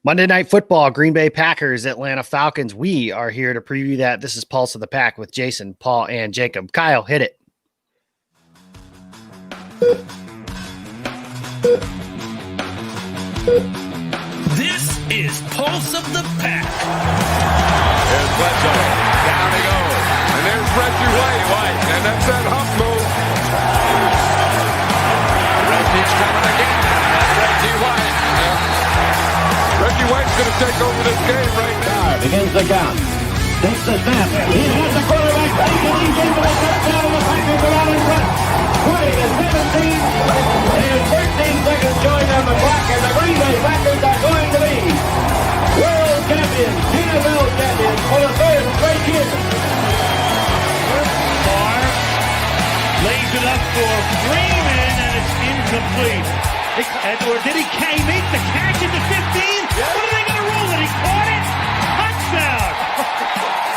Monday Night Football, Green Bay Packers, Atlanta Falcons. We are here to preview that. This is Pulse of the Pack with Jason, Paul, and Jacob. Kyle, hit it. This is Pulse of the Pack. There's Bledsoe. Down he goes. And there's Reggie White. And that's that hump move. Reggie's coming again. That's Reggie White. Reggie White's going to take over this game right now. Begins the count. Takes the snap. He has the quarterback. He's into the touchdown. The Packers are out in front. 20 to 17. And 13 seconds showing on the clock. And the Green Bay Packers are going to be world champions, NFL champions for the third straight year. Barr lays it up for Freeman, and it's incomplete. Edward, did he make the catch at the 15? What are they going to rule it? He caught it? Touchdown!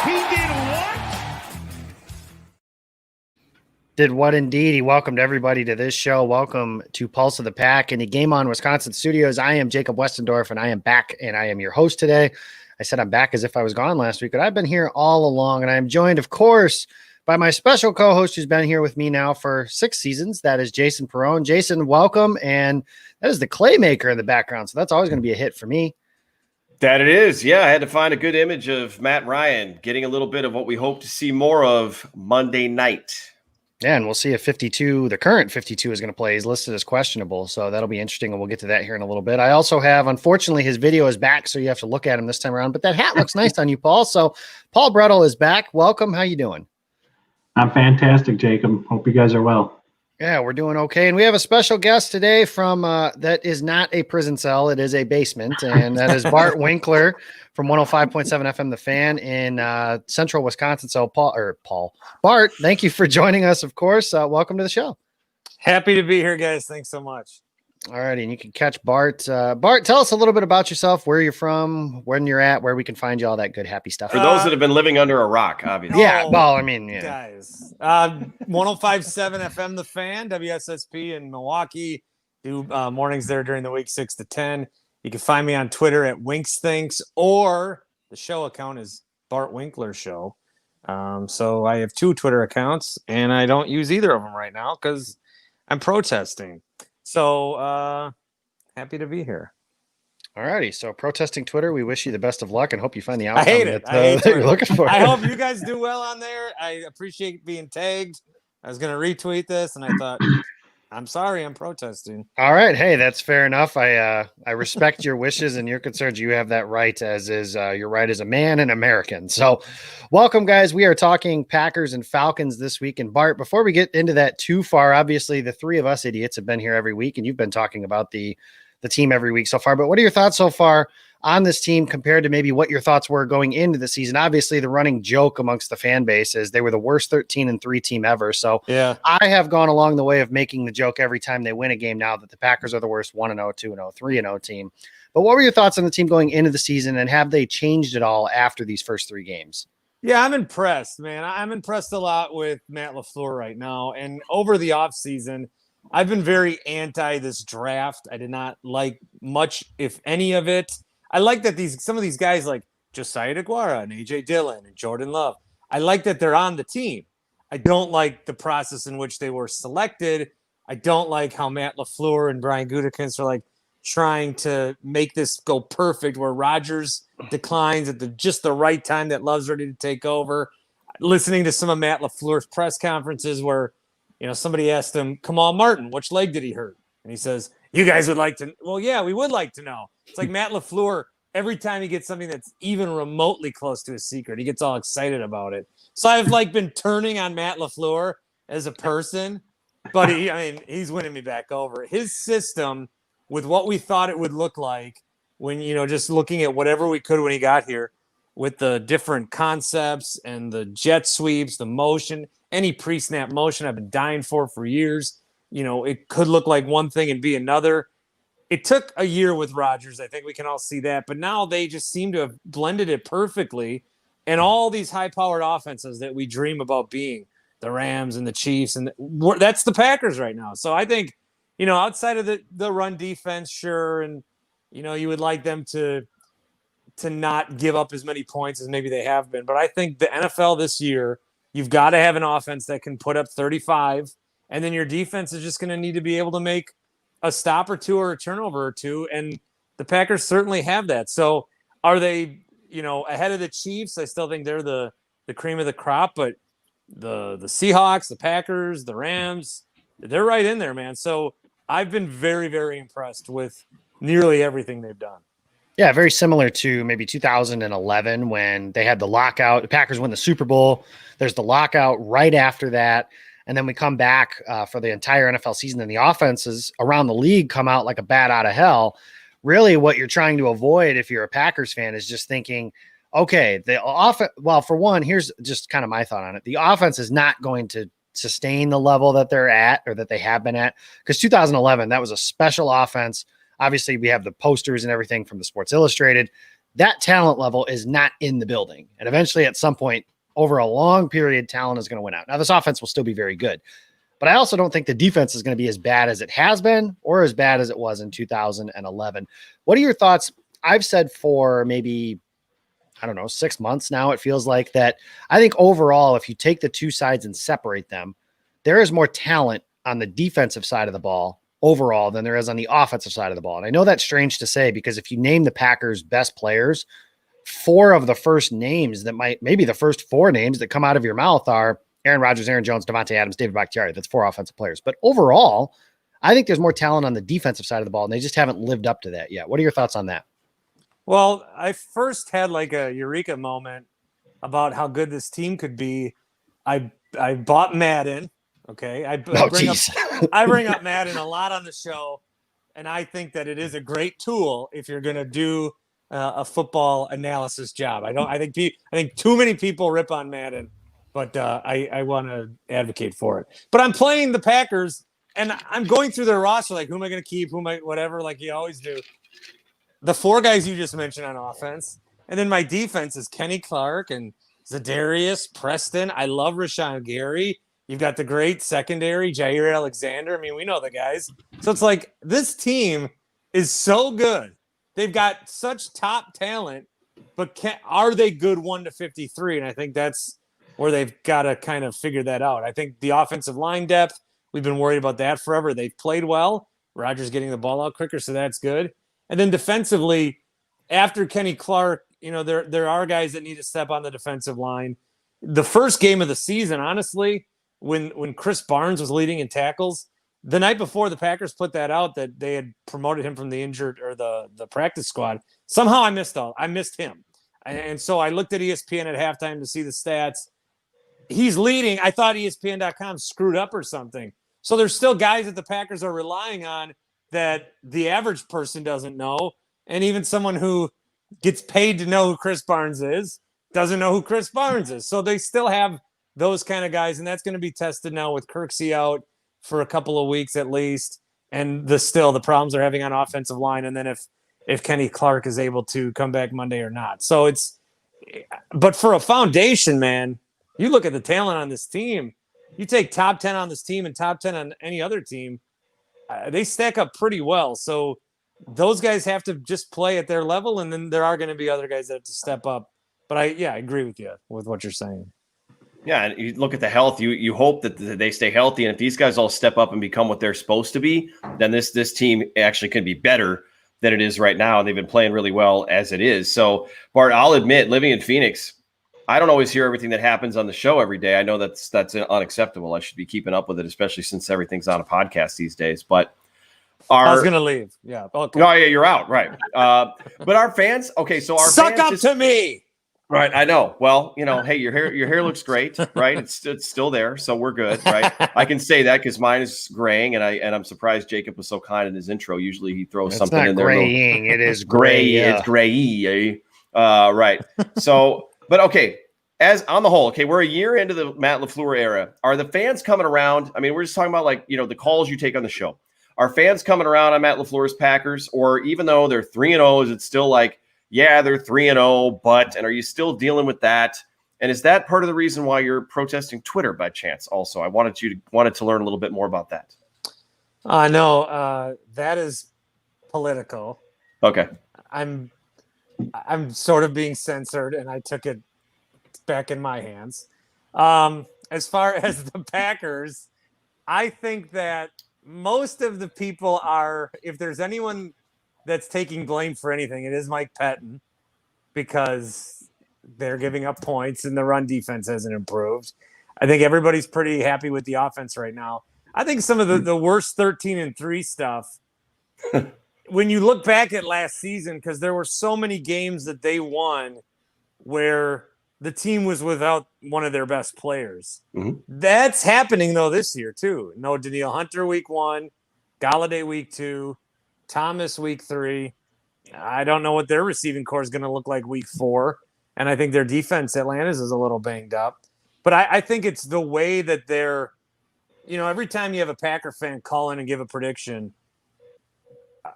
He did what? Did what indeed. He welcomed everybody to this show. Welcome to Pulse of the Pack in the Game On Wisconsin studios. I am Jacob Westendorf, and I am back, and I am your host today. I said I'm back as if I was gone last week, but I've been here all along, and I am joined, of course, by my special co-host who's been here with me now for 6 seasons. That is Jason Perrone. Jason, welcome. And that is the Claymaker in the background. So that's always going to be a hit for me. That it is. Yeah, I had to find a good image of Matt Ryan getting a little bit of what we hope to see more of Monday night. Yeah, and we'll see if 52, the current 52 is going to play. He's listed as questionable. So that'll be interesting. And we'll get to that here in a little bit. I also have, unfortunately, his video is back. So you have to look at him this time around. But that hat looks nice on you, Paul. So Paul Brettel is back. Welcome. How you doing? I'm fantastic, Jacob. Hope you guys are well. Yeah, we're doing okay. And we have a special guest today from that is not a prison cell. It is a basement. And that is Bart Winkler from 105.7 FM The Fan in central Wisconsin. So Bart, thank you for joining us, of course. Welcome to the show. Happy to be here, guys. Thanks so much. All righty. And you can catch Bart. Bart, tell us a little bit about yourself, where you're from, when you're at, where we can find you, all that good, happy stuff. For those that have been living under a rock, obviously. Yeah. Well, I mean, yeah. Guys, 105.7 FM The Fan, WSSP in Milwaukee. Do mornings there during the week, 6 to 10. You can find me on Twitter at WinksThinks, or the show account is Bart Winkler Show. So I have 2 Twitter accounts, and I don't use either of them right now because I'm protesting. So happy to be here. All righty. So protesting Twitter, we wish you the best of luck and hope you find the outcome I hate it. that you're looking for. I hope you guys do well on there. I appreciate being tagged. I was going to retweet this, and I thought, I'm sorry, I'm protesting. All right. Hey, that's fair enough. I respect your wishes and your concerns. You have that right, as is your right as a man and American. So welcome, guys. We are talking Packers and Falcons this week. And Bart, before we get into that too far, obviously the 3 of us idiots have been here every week, and you've been talking about the team every week so far. But what are your thoughts so far on this team compared to maybe what your thoughts were going into the season? Obviously, the running joke amongst the fan base is they were the worst 13-3 team ever. So yeah, I have gone along the way of making the joke every time they win a game now that the Packers are the worst 1-0, 2-0, 3-0 team. But what were your thoughts on the team going into the season, and have they changed at all after these first 3 games? Yeah, I'm impressed, man. I'm impressed a lot with Matt LaFleur right now. And over the offseason, I've been very anti this draft. I did not like much, if any of it. I like that some of these guys like Josiah DeGuara and A.J. Dillon and Jordan Love, I like that they're on the team. I don't like the process in which they were selected. I don't like how Matt LaFleur and Brian Gutekunst are like trying to make this go perfect, where Rodgers declines at just the right time that Love's ready to take over. Listening to some of Matt LaFleur's press conferences where, somebody asked him, Kamal Martin, which leg did he hurt? And he says, you guys would like to, well, yeah, we would like to know. It's like Matt LaFleur, every time he gets something that's even remotely close to a secret, he gets all excited about it. So I've been turning on Matt LaFleur as a person, but he's winning me back over. His system, with what we thought it would look like when, just looking at whatever we could when he got here, with the different concepts and the jet sweeps, the motion, any pre-snap motion I've been dying for years. It could look like one thing and be another. It took a year with Rodgers. I think we can all see that. But now they just seem to have blended it perfectly. And all these high-powered offenses that we dream about being, the Rams and the Chiefs, and that's the Packers right now. So I think, outside of the run defense, sure, and, you would like them to to not give up as many points as maybe they have been. But I think the NFL this year, you've got to have an offense that can put up 35, and then your defense is just going to need to be able to make a stop or two or a turnover or two, and the Packers certainly have that. So are they, ahead of the Chiefs? I still think they're the cream of the crop, but the Seahawks, the Packers, the Rams, they're right in there, man. So I've been very, very impressed with nearly everything they've done. Yeah, very similar to maybe 2011 when they had the lockout. The Packers win the Super Bowl. There's the lockout right after that. And then we come back for the entire NFL season, and the offenses around the league come out like a bat out of hell. Really, what you're trying to avoid if you're a Packers fan is just thinking, okay, well, for one, here's just kind of my thought on it. The offense is not going to sustain the level that they're at or that they have been at, because 2011, that was a special offense. Obviously, we have the posters and everything from the Sports Illustrated. That talent level is not in the building. And eventually, at some point, over a long period, talent is going to win out. Now, this offense will still be very good. But I also don't think the defense is going to be as bad as it has been or as bad as it was in 2011. What are your thoughts? I've said for maybe, 6 months now, it feels like that. I think overall, if you take the two sides and separate them, there is more talent on the defensive side of the ball overall than there is on the offensive side of the ball. And I know that's strange to say, because if you name the Packers' best players, four of the first names that maybe the first four names that come out of your mouth are Aaron Rodgers, Aaron Jones, Devontae Adams, David Bakhtiari. That's four offensive players. But overall, I think there's more talent on the defensive side of the ball, and they just haven't lived up to that yet. What are your thoughts on that? Well, I first had like a eureka moment about how good this team could be. I bought Madden. Okay. I bring up Madden a lot on the show, and I think that it is a great tool if you're going to do a football analysis job. I think too many people rip on Madden, but I want to advocate for it. But I'm playing the Packers, and I'm going through their roster, like, who am I going to keep? Whatever, like you always do. The four guys you just mentioned on offense, and then my defense is Kenny Clark and Zadarius, Preston. I love Rashawn Gary. You've got the great secondary, Jair Alexander. I mean, we know the guys. So it's like this team is so good. They've got such top talent, but are they good 1 to 53? And I think that's where they've got to kind of figure that out. I think the offensive line depth, we've been worried about that forever. They've played well. Rodgers getting the ball out quicker, so that's good. And then defensively, after Kenny Clark, there are guys that need to step on the defensive line. The first game of the season, honestly, when Chris Barnes was leading in tackles, the night before the Packers put that out that they had promoted him from the injured or the practice squad, somehow I missed him. And so I looked at ESPN at halftime to see the stats. He's leading. I thought ESPN.com screwed up or something. So there's still guys that the Packers are relying on that the average person doesn't know. And even someone who gets paid to know who Chris Barnes is doesn't know who Chris Barnes is. So they still have those kind of guys, and that's going to be tested now with Kirksey out for a couple of weeks at least, and the problems they're having on offensive line, and then if Kenny Clark is able to come back Monday or not. So but for a foundation, man, you look at the talent on this team, you take top 10 on this team and top 10 on any other team, they stack up pretty well. So those guys have to just play at their level, and then there are going to be other guys that have to step up. But I agree with you with what you're saying. Yeah, and you look at the health. You hope that they stay healthy, and if these guys all step up and become what they're supposed to be, then this team actually can be better than it is right now. They've been playing really well as it is. So, Bart, I'll admit, living in Phoenix, I don't always hear everything that happens on the show every day. I know that's unacceptable. I should be keeping up with it, especially since everything's on a podcast these days. But I was going to leave. Yeah. Okay. No, yeah, you're out. Right. But our fans. Okay, so our suck fans up to me. Right, I know. Well, hey, your hair looks great, right? It's still there, so we're good, right? I can say that because mine is graying, and I'm surprised Jacob was so kind in his intro. Usually he throws something in there. Graying, it is gray. It's gray. Right. So, but okay. As on the whole, okay, we're a year into the Matt LaFleur era. Are the fans coming around? I mean, we're just talking about the calls you take on the show. Are fans coming around on Matt LaFleur's Packers, or even though they're 3-0, is it still like? Yeah, they're 3-0, and are you still dealing with that? And is that part of the reason why you're protesting Twitter by chance? Also, I wanted to learn a little bit more about that. No, that is political. Okay. I'm sort of being censored, and I took it back in my hands. As far as the Packers, I think that most of the people are, if there's anyone that's taking blame for anything, it is Mike Pettin, because they're giving up points and the run defense hasn't improved. I think everybody's pretty happy with the offense right now. I think some of the worst 13-3 stuff, when you look back at last season, because there were so many games that they won where the team was without one of their best players. Mhm. That's happening, though, this year, too. No Daniil Hunter week 1, Galladay week 2, Thomas week 3. I don't know what their receiving core is going to look like week 4. And I think their defense, Atlanta's, is a little banged up. But I think it's the way that they're, every time you have a Packer fan call in and give a prediction,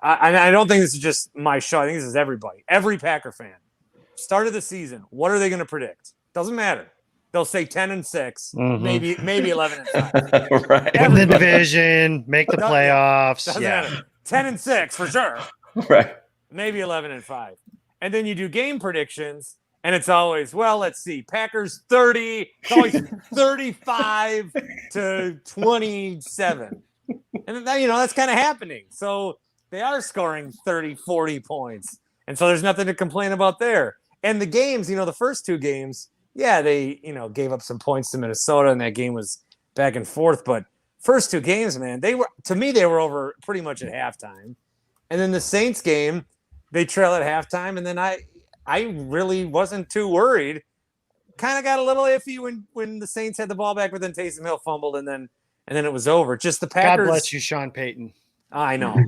I don't think this is just my show. I think this is everybody. Every Packer fan. Start of the season, what are they going to predict? Doesn't matter. They'll say 10-6, maybe 11-5. Right. Win the division, make the playoffs. Doesn't matter. 10-6 for sure. Right. Maybe 11-5. And then you do game predictions, and it's always, let's see, Packers 30, it's always 35-27. And that's kind of happening. So they are scoring 30, 40 points. And so there's nothing to complain about there. And the games, the first 2 games, they, gave up some points to Minnesota, and that game was back and forth. But first 2 games, man, they were over pretty much at halftime. And then the Saints game, they trail at halftime. And then I really wasn't too worried. Kind of got a little iffy when the Saints had the ball back, but then Taysom Hill fumbled, and then it was over. Just the Packers. God bless you, Sean Payton. I know.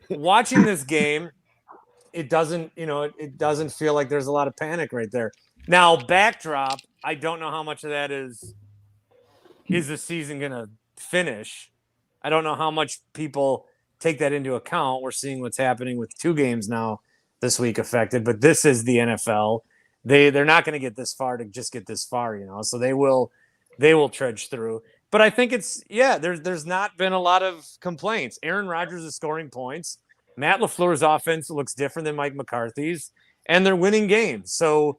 Watching this game, it doesn't feel like there's a lot of panic right there. Now, backdrop, I don't know how much of that is the season going to finish. I don't know how much people take that into account. We're seeing what's happening with 2 games now this week affected, but this is the NFL. They're not going to get this far to just get this far, so they will trudge through. But I think there's not been a lot of complaints. Aaron Rodgers is scoring points. Matt LaFleur's offense looks different than Mike McCarthy's, and they're winning games. So,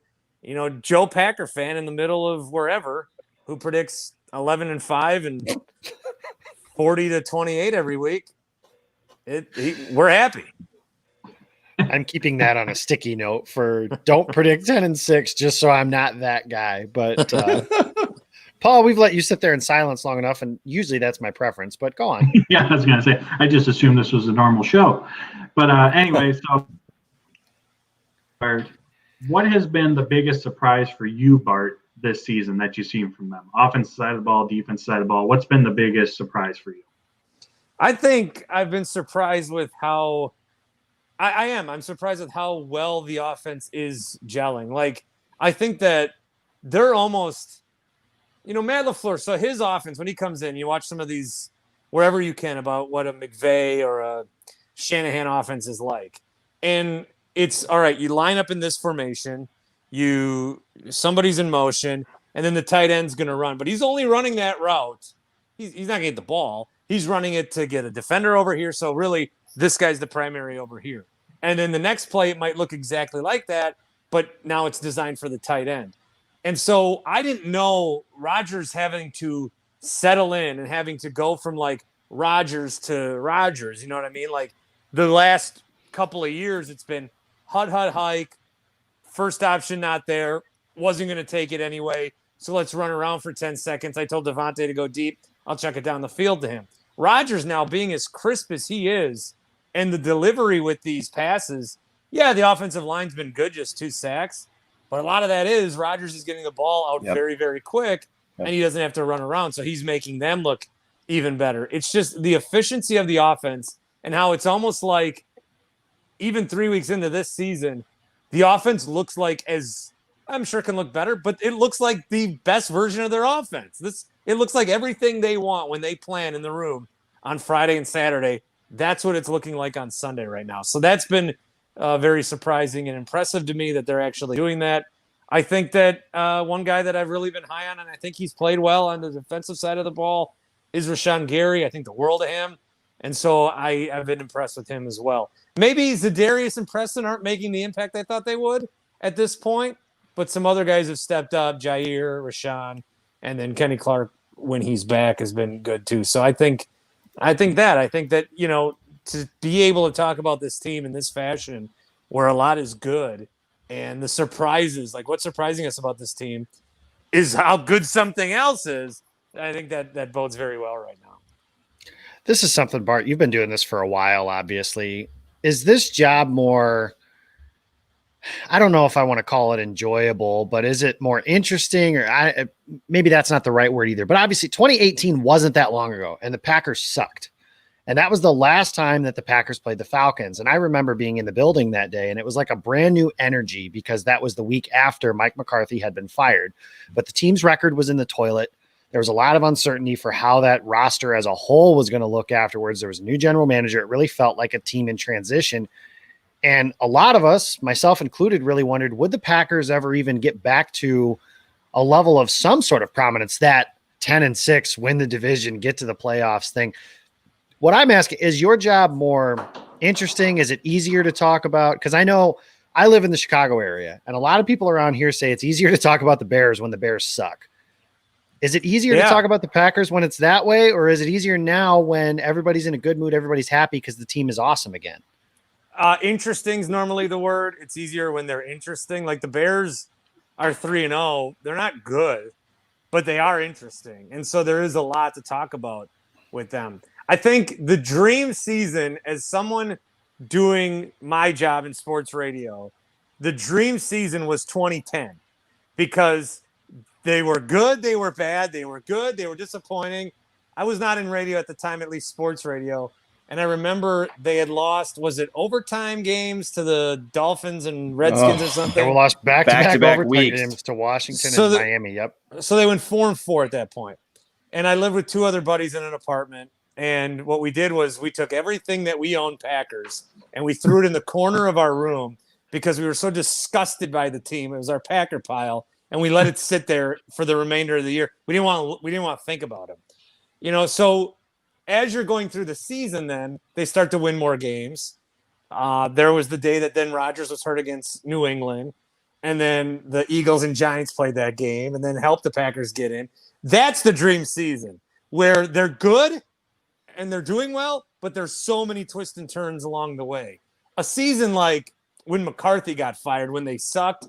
Joe Packer fan in the middle of wherever who predicts 11-5 and 40-28 every week, we're happy. I'm keeping that on a sticky note for don't predict 10-6, just so I'm not that guy. But Paul, we've let you sit there in silence long enough, and usually that's my preference, but go on. Yeah, I was going to say, I just assumed this was a normal show. But anyway, so Bart, what has been the biggest surprise for you, Bart, this season that you've seen from them? Offensive side of the ball, defense side of the ball. What's been the biggest surprise for you? I think I've been surprised with how I'm surprised with how well the offense is gelling. Like, I think that they're almost, Matt LaFleur, so his offense, when he comes in, you watch some of these wherever you can about what a McVay or a Shanahan offense is like. And it's, all right, you line up in this formation, somebody's in motion, and then the tight end's going to run. But he's only running that route. He's not going to get the ball. He's running it to get a defender over here. So really, this guy's the primary over here. And then the next play, it might look exactly like that, but now it's designed for the tight end. And so I didn't know Rodgers having to settle in and having to go from like Rodgers to Rodgers. You know what I mean? Like the last couple of years, it's been hike, first option not there, wasn't going to take it anyway. So let's run around for 10 seconds. I told Devontae to go deep. I'll check it down the field to him. Rodgers now being as crisp as he is, and the delivery with these passes, the offensive line's been good, just 2 sacks. But a lot of that is Rodgers is getting the ball out very, very quick, and he doesn't have to run around. So he's making them look even better. It's just the efficiency of the offense and how it's almost like even 3 weeks into this season, the offense looks like, as I'm sure can look better, but it looks like the best version of their offense. It looks like everything they want when they plan in the room on Friday and Saturday. That's what it's looking like on Sunday right now. So that's been very surprising and impressive to me that they're actually doing that. I think that one guy that I've really been high on, and I think he's played well on the defensive side of the ball, is Rashawn Gary. I think the world of him. And so I've been impressed with him as well. Maybe Zadarius and Preston aren't making the impact I thought they would at this point, but some other guys have stepped up, Jair, Rashawn, and then Kenny Clark when he's back has been good too. So I think that, you know, to be able to talk about this team in this fashion where a lot is good and the surprises, like what's surprising us about this team is how good something else is. I think that bodes very well right now. This is something, Bart, you've been doing this for a while, obviously. Is this job more, I don't know if I want to call it enjoyable, but is it more interesting, or maybe that's not the right word either, but obviously 2018 wasn't that long ago and the Packers sucked. And that was the last time that the Packers played the Falcons. And I remember being in the building that day, and it was like a brand new energy because that was the week after Mike McCarthy had been fired. But the team's record was in the toilet. There was a lot of uncertainty for how that roster as a whole was going to look afterwards. There was a new general manager. It really felt like a team in transition. And a lot of us, myself included, really wondered, would the Packers ever even get back to a level of some sort of prominence, that 10-6, win the division, get to the playoffs thing? What I'm asking, is your job more interesting? Is it easier to talk about? Because I know I live in the Chicago area, and a lot of people around here say it's easier to talk about the Bears when the Bears suck. Is it easier to talk about the Packers when it's that way, or is it easier now when everybody's in a good mood, everybody's happy because the team is awesome again? Interesting is normally the word. It's easier when they're interesting. Like the Bears are 3-0. They're not good, but they are interesting. And so there is a lot to talk about with them. I think the dream season, as someone doing my job in sports radio, the dream season was 2010 because they were good, they were bad, they were good, they were disappointing. I was not in radio at the time, at least sports radio. And I remember they had lost, was it overtime games to the Dolphins and Redskins or something? They lost back-to-back overtime weeks games to Washington and Miami, yep. So they went 4-4 at that point. And I lived with two other buddies in an apartment. And what we did was we took everything that we owned Packers and we threw it in the corner of our room because we were so disgusted by the team. It was our Packer pile. And we let it sit there for the remainder of the year. We didn't want to think about it. You know, so as you're going through the season, then they start to win more games. There was the day that then Rodgers was hurt against New England. And then the Eagles and Giants played that game and then helped the Packers get in. That's the dream season where they're good and they're doing well, but there's so many twists and turns along the way. A season like when McCarthy got fired, when they sucked,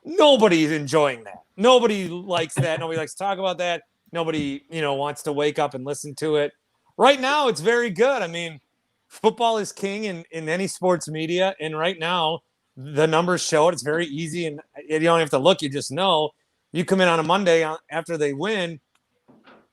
nobody's enjoying that. Nobody likes that. Nobody likes to talk about that. Nobody, wants to wake up and listen to it. Right now, it's very good. I mean, football is king in any sports media. And right now, the numbers show it. It's very easy. And you don't have to look. You just know. You come in on a Monday after they win.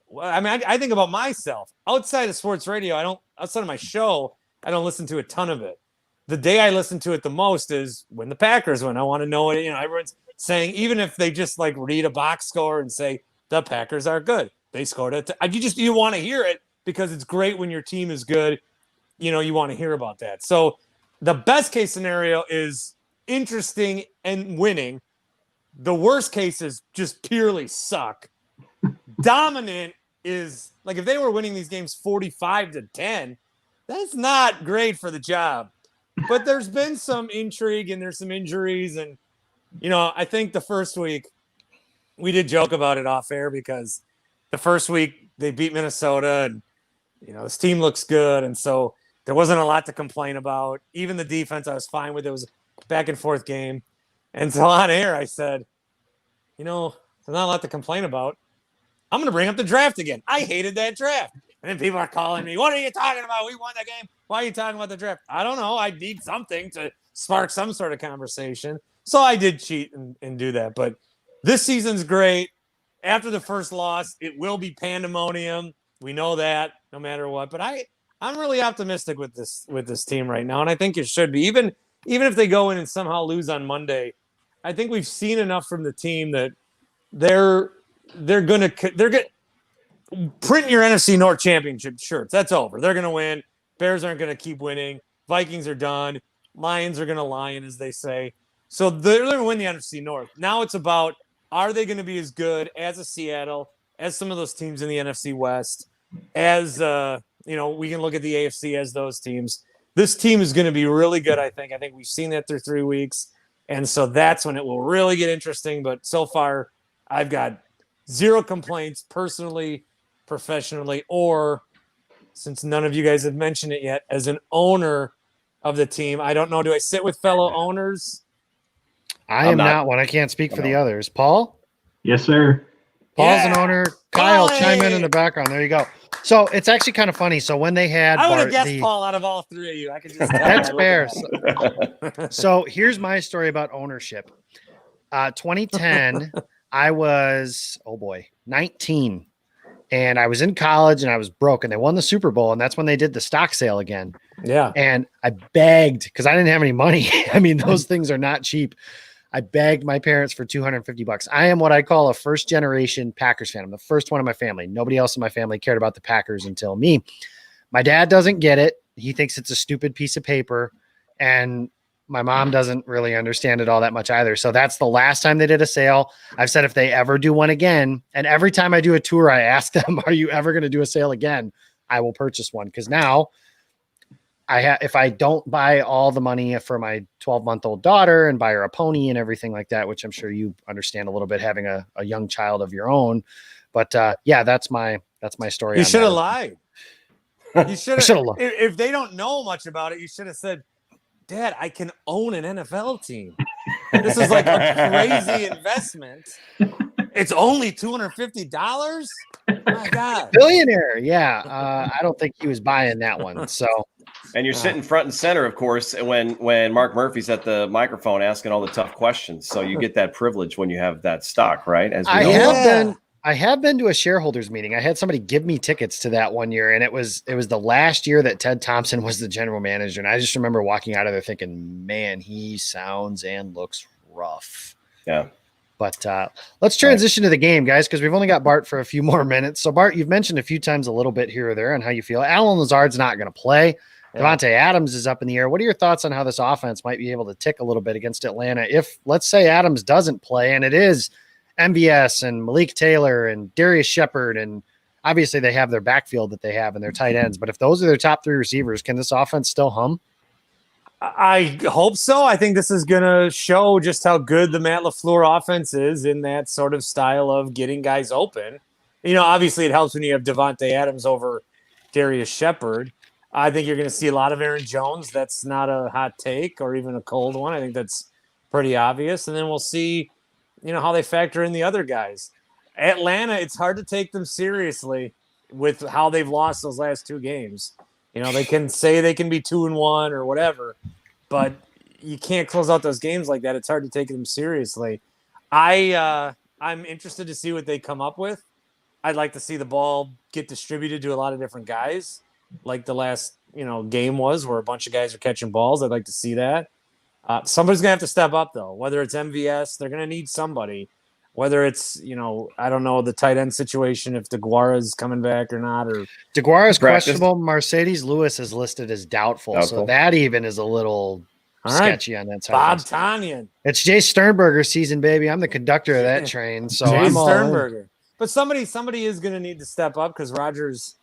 Well, I mean, I think about myself. Outside of sports radio, outside of my show, I don't listen to a ton of it. The day I listen to it the most is when the Packers win. I want to know it. Everyone's saying, even if they just like read a box score and say the Packers are good, they scored it. You want to hear it because it's great when your team is good. You want to hear about that. So the best case scenario is interesting and winning. The worst case is just purely suck. Dominant is like if they were winning these games 45-10, that's not great for the job. But there's been some intrigue and there's some injuries. And, I think the first week we did joke about it off air because the first week they beat Minnesota and, this team looks good. And so there wasn't a lot to complain about. Even the defense I was fine with. It was a back and forth game. And so on air I said, there's not a lot to complain about. I'm going to bring up the draft again. I hated that draft. And then people are calling me, what are you talking about? We won the game. Why are you talking about the draft? I don't know. I need something to spark some sort of conversation. So I did cheat and do that. But this season's great. After the first loss, it will be pandemonium. We know that no matter what. But I'm really optimistic with this team right now. And I think it should be. Even if they go in and somehow lose on Monday, I think we've seen enough from the team that they're going to print your NFC North championship shirts. That's over. They're going to win. Bears aren't going to keep winning. Vikings are done. Lions are going to lion, as they say. So they're going to win the NFC North. Now it's about, are they going to be as good as a Seattle, as some of those teams in the NFC West, as we can look at the AFC as those teams. This team is going to be really good, I think. I think we've seen that through 3 weeks. And so that's when it will really get interesting. But so far, I've got zero complaints personally, professionally, or since none of you guys have mentioned it yet, as an owner of the team. I don't know. Do I sit with fellow owners? I am not one. I can't speak for the others. Paul? Yes, sir. Paul's an owner. Kyle, Paulie! chime in the background. There you go. So it's actually kind of funny. So when they had I would have Bart, guessed Paul out of all three of you. I could just that's fair. So here's my story about ownership. 2010, I was 19, and I was in college and I was broke, and they won the Super Bowl, and that's when they did the stock sale again. Yeah. And I begged because I didn't have any money. I mean, those things are not cheap. I begged my parents for $250. I am what I call a first generation Packers fan. I'm the first one in my family. Nobody else in my family cared about the Packers until me. My dad doesn't get it. He thinks it's a stupid piece of paper. And my mom doesn't really understand it all that much either. So that's the last time they did a sale. I've said if they ever do one again, and every time I do a tour, I ask them, are you ever going to do a sale again? I will purchase one. Because now if I don't buy all the money for my 12-month-old daughter and buy her a pony and everything like that, which I'm sure you understand a little bit having a young child of your own. But yeah, that's my story. You should have lied. You should have. lied. If they don't know much about it, you should have said, Dad, I can own an NFL team. This is like a crazy investment. It's only $250. My God. Billionaire. Yeah. I don't think he was buying that one. So. And you're sitting front and center, of course, when Mark Murphy's at the microphone asking all the tough questions. So you get that privilege when you have that stock, right? As we know. I have been to a shareholders meeting. I had somebody give me tickets to that one year, and it was the last year that Ted Thompson was the general manager. And I just remember walking out of there thinking, man, he sounds and looks rough. Yeah. But let's transition to the game, guys, because we've only got Bart for a few more minutes. So, Bart, you've mentioned a few times a little bit here or there on how you feel. Allen Lazard's not going to play. Yeah. Devontae Adams is up in the air. What are your thoughts on how this offense might be able to tick a little bit against Atlanta if, let's say, Adams doesn't play, and it is MVS and Malik Taylor and Darius Shepard, and obviously they have their backfield that they have and their tight ends. But if those are their top three receivers, can this offense still hum? I hope so. I think this is going to show just how good the Matt LaFleur offense is in that sort of style of getting guys open. Obviously it helps when you have Devontae Adams over Darius Shepard. I think you're going to see a lot of Aaron Jones. That's not a hot take or even a cold one. I think that's pretty obvious. And then we'll see, how they factor in the other guys. Atlanta, it's hard to take them seriously with how they've lost those last two games. They can say they can be 2-1 or whatever, but you can't close out those games like that. It's hard to take them seriously. I'm interested to see what they come up with. I'd like to see the ball get distributed to a lot of different guys, like the last game was, where a bunch of guys are catching balls. I'd like to see that. Somebody's gonna have to step up though. Whether it's MVS, they're gonna need somebody. Whether it's, I don't know, the tight end situation, if DeGuara's coming back or not. Or DeGuara's questionable. Mercedes Lewis is listed as doubtful. So that even is a little sketchy on that side. Bob Tonyan. It's Jay Sternberger season, baby. I'm the conductor of that train. So I'm Sternberger. But somebody is going to need to step up because Rodgers,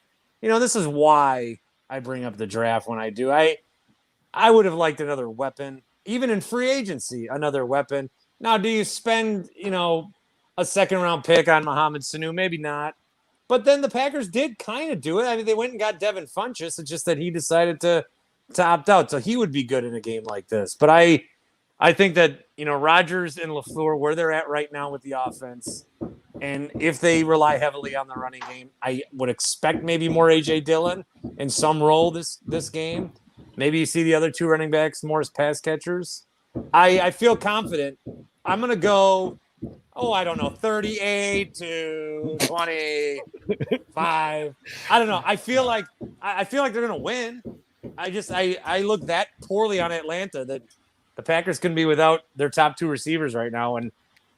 this is why I bring up the draft when I do. I would have liked another weapon, even in free agency, another weapon. Now, do you spend, a second-round pick on Mohamed Sanu? Maybe not. But then the Packers did kind of do it. I mean, they went and got Devin Funchess. It's just that he decided to opt out. So he would be good in a game like this. But I think that, Rodgers and LaFleur, where they're at right now with the offense, and if they rely heavily on the running game, I would expect maybe more A.J. Dillon in some role this game. Maybe you see the other two running backs more as pass catchers. I feel confident. I'm going to go, 38 to 25. I don't know. I feel like they're going to win. I look that poorly on Atlanta that the Packers can be without their top two receivers right now, and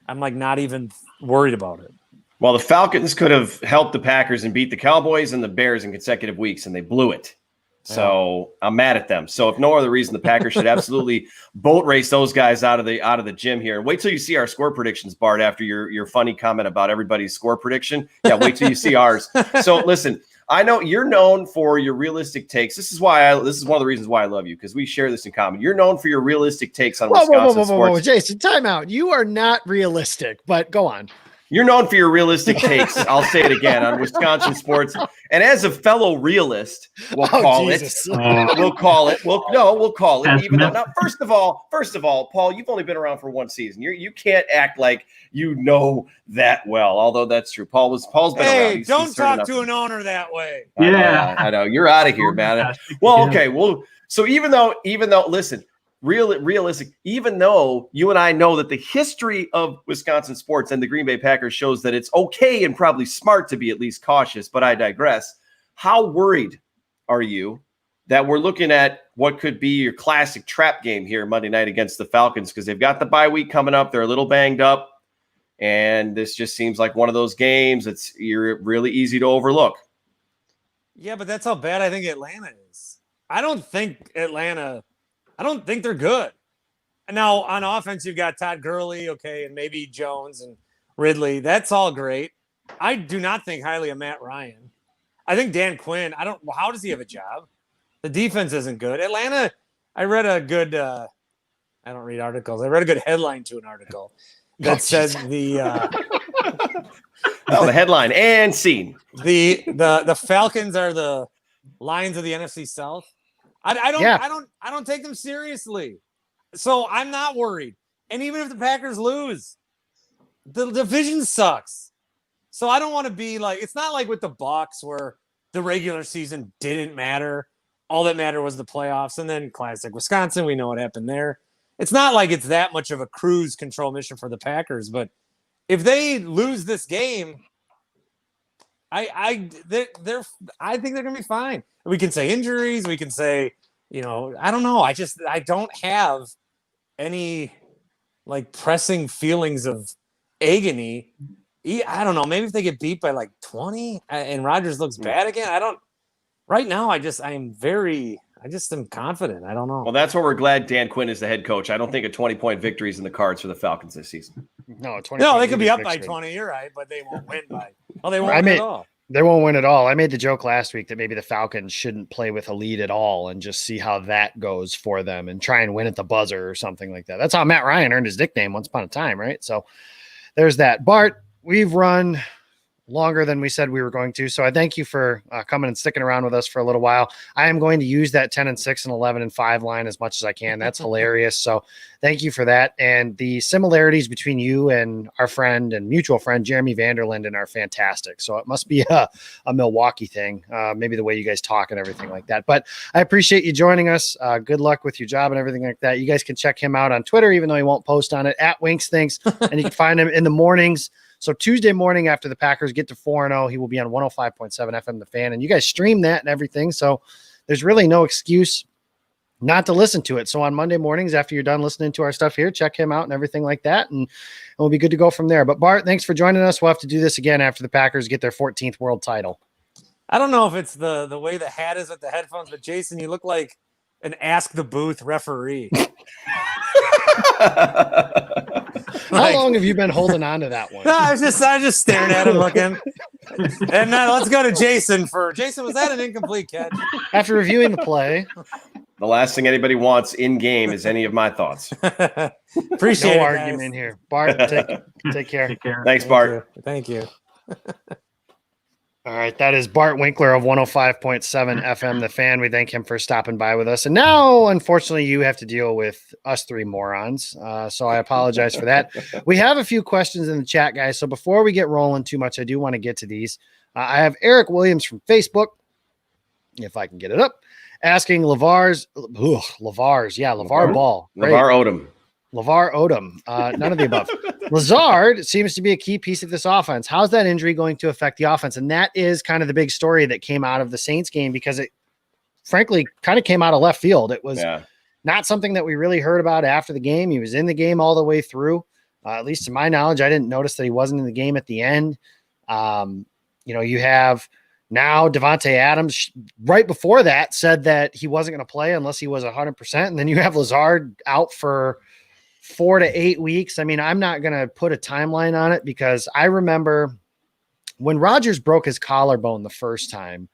I'm not even worried about it. Well, the Falcons could have helped the Packers and beat the Cowboys and the Bears in consecutive weeks, and they blew it. So I'm mad at them. So if no other reason, the Packers should absolutely boat race those guys out of the gym here. Wait till you see our score predictions, Bart, after your funny comment about everybody's score prediction. Yeah, wait till you see ours. So listen, I know you're known for your realistic takes. This is one of the reasons why I love you, because we share this in common. You're known for your realistic takes on Wisconsin sports. Jason, time out. You are not realistic, but go on. You're known for your realistic takes. I'll say it again on Wisconsin sports. And as a fellow realist, we'll call it. We'll call it. We'll call it. Even though, now, first of all, Paul, you've only been around for one season. You can't act like you know that well. Although that's true. Paul's been around. Hey, don't talk to an owner that way. I know. You're out of here, man. Well, okay. Well, so even though, listen. Realistic, even though you and I know that the history of Wisconsin sports and the Green Bay Packers shows that it's okay and probably smart to be at least cautious, but I digress. How worried are you that we're looking at what could be your classic trap game here Monday night against the Falcons? Because they've got the bye week coming up. They're a little banged up. And this just seems like one of those games you're really easy to overlook. Yeah, but that's how bad I think Atlanta is. I don't think they're good. And now on offense, you've got Todd Gurley, okay, and maybe Jones and Ridley. That's all great. I do not think highly of Matt Ryan. I think Dan Quinn, how does he have a job? The defense isn't good. Atlanta, I read a good, I don't read articles. I read a good headline to an article that said the headline and scene. The Falcons are the Lions of the NFC South. I don't take them seriously. So I'm not worried. And even if the Packers lose, the division sucks. So I don't want to be like, it's not like with the Bucs where the regular season didn't matter. All that mattered was the playoffs. And then classic Wisconsin, we know what happened there. It's not like it's that much of a cruise control mission for the Packers, but if they lose this game, I think they're going to be fine. We can say injuries. We can say, I don't know. I don't have any like pressing feelings of agony. I don't know. Maybe if they get beat by like 20 and Rodgers looks bad again, right now, I am confident. I don't know. Well, that's why we're glad Dan Quinn is the head coach. I don't think a 20-point victory is in the cards for the Falcons this season. No, they could be up by 20. You're right, but they won't win by. Oh, they won't win at all. They won't win at all. I made the joke last week that maybe the Falcons shouldn't play with a lead at all and just see how that goes for them and try and win at the buzzer or something like that. That's how Matt Ryan earned his nickname once upon a time, right? So there's that. Bart, we've run longer than we said we were going to. So I thank you for coming and sticking around with us for a little while. I am going to use that 10-6 and 11-5 line as much as I can. That's hilarious. So thank you for that. And the similarities between you and our friend and mutual friend, Jeremy Vanderlinden, are fantastic. So it must be a Milwaukee thing, maybe the way you guys talk and everything like that. But I appreciate you joining us. Good luck with your job and everything like that. You guys can check him out on Twitter, even though he won't post on it, at WinksThinks. And you can find him in the mornings. So Tuesday morning after the Packers get to 4-0, he will be on 105.7 FM The Fan. And you guys stream that and everything. So there's really no excuse not to listen to it. So on Monday mornings after you're done listening to our stuff here, check him out and everything like that. And we'll be good to go from there. But Bart, thanks for joining us. We'll have to do this again after the Packers get their 14th world title. I don't know if it's the way the hat is with the headphones, but Jason, you look like an Ask the Booth referee. How long have you been holding on to that one? No, I was just staring at him looking. And now let's go to Jason Jason, was that an incomplete catch? After reviewing the play. The last thing anybody wants in game is any of my thoughts. Appreciate no it, argument here. Bart, take care. Thanks, Bart. Thank you. All right, that is Bart Winkler of 105.7 FM The Fan. We thank him for stopping by with us. And now, unfortunately, you have to deal with us three morons. So I apologize for that. We have a few questions in the chat, guys. So before we get rolling too much, I do want to get to these. I have Eric Williams from Facebook, if I can get it up, asking LeVar Ball. LeVar Odom. LeVar Odom, none of the above. Lazard seems to be a key piece of this offense. How's that injury going to affect the offense? And that is kind of the big story that came out of the Saints game, because it frankly kind of came out of left field. It was not something that we really heard about after the game. He was in the game all the way through. At least to my knowledge, I didn't notice that he wasn't in the game at the end. You have now Devontae Adams right before that said that he wasn't going to play unless he was 100%. And then you have Lazard out for 4 to 8 weeks. I mean, I'm not going to put a timeline on it, because I remember when Rodgers broke his collarbone the first time,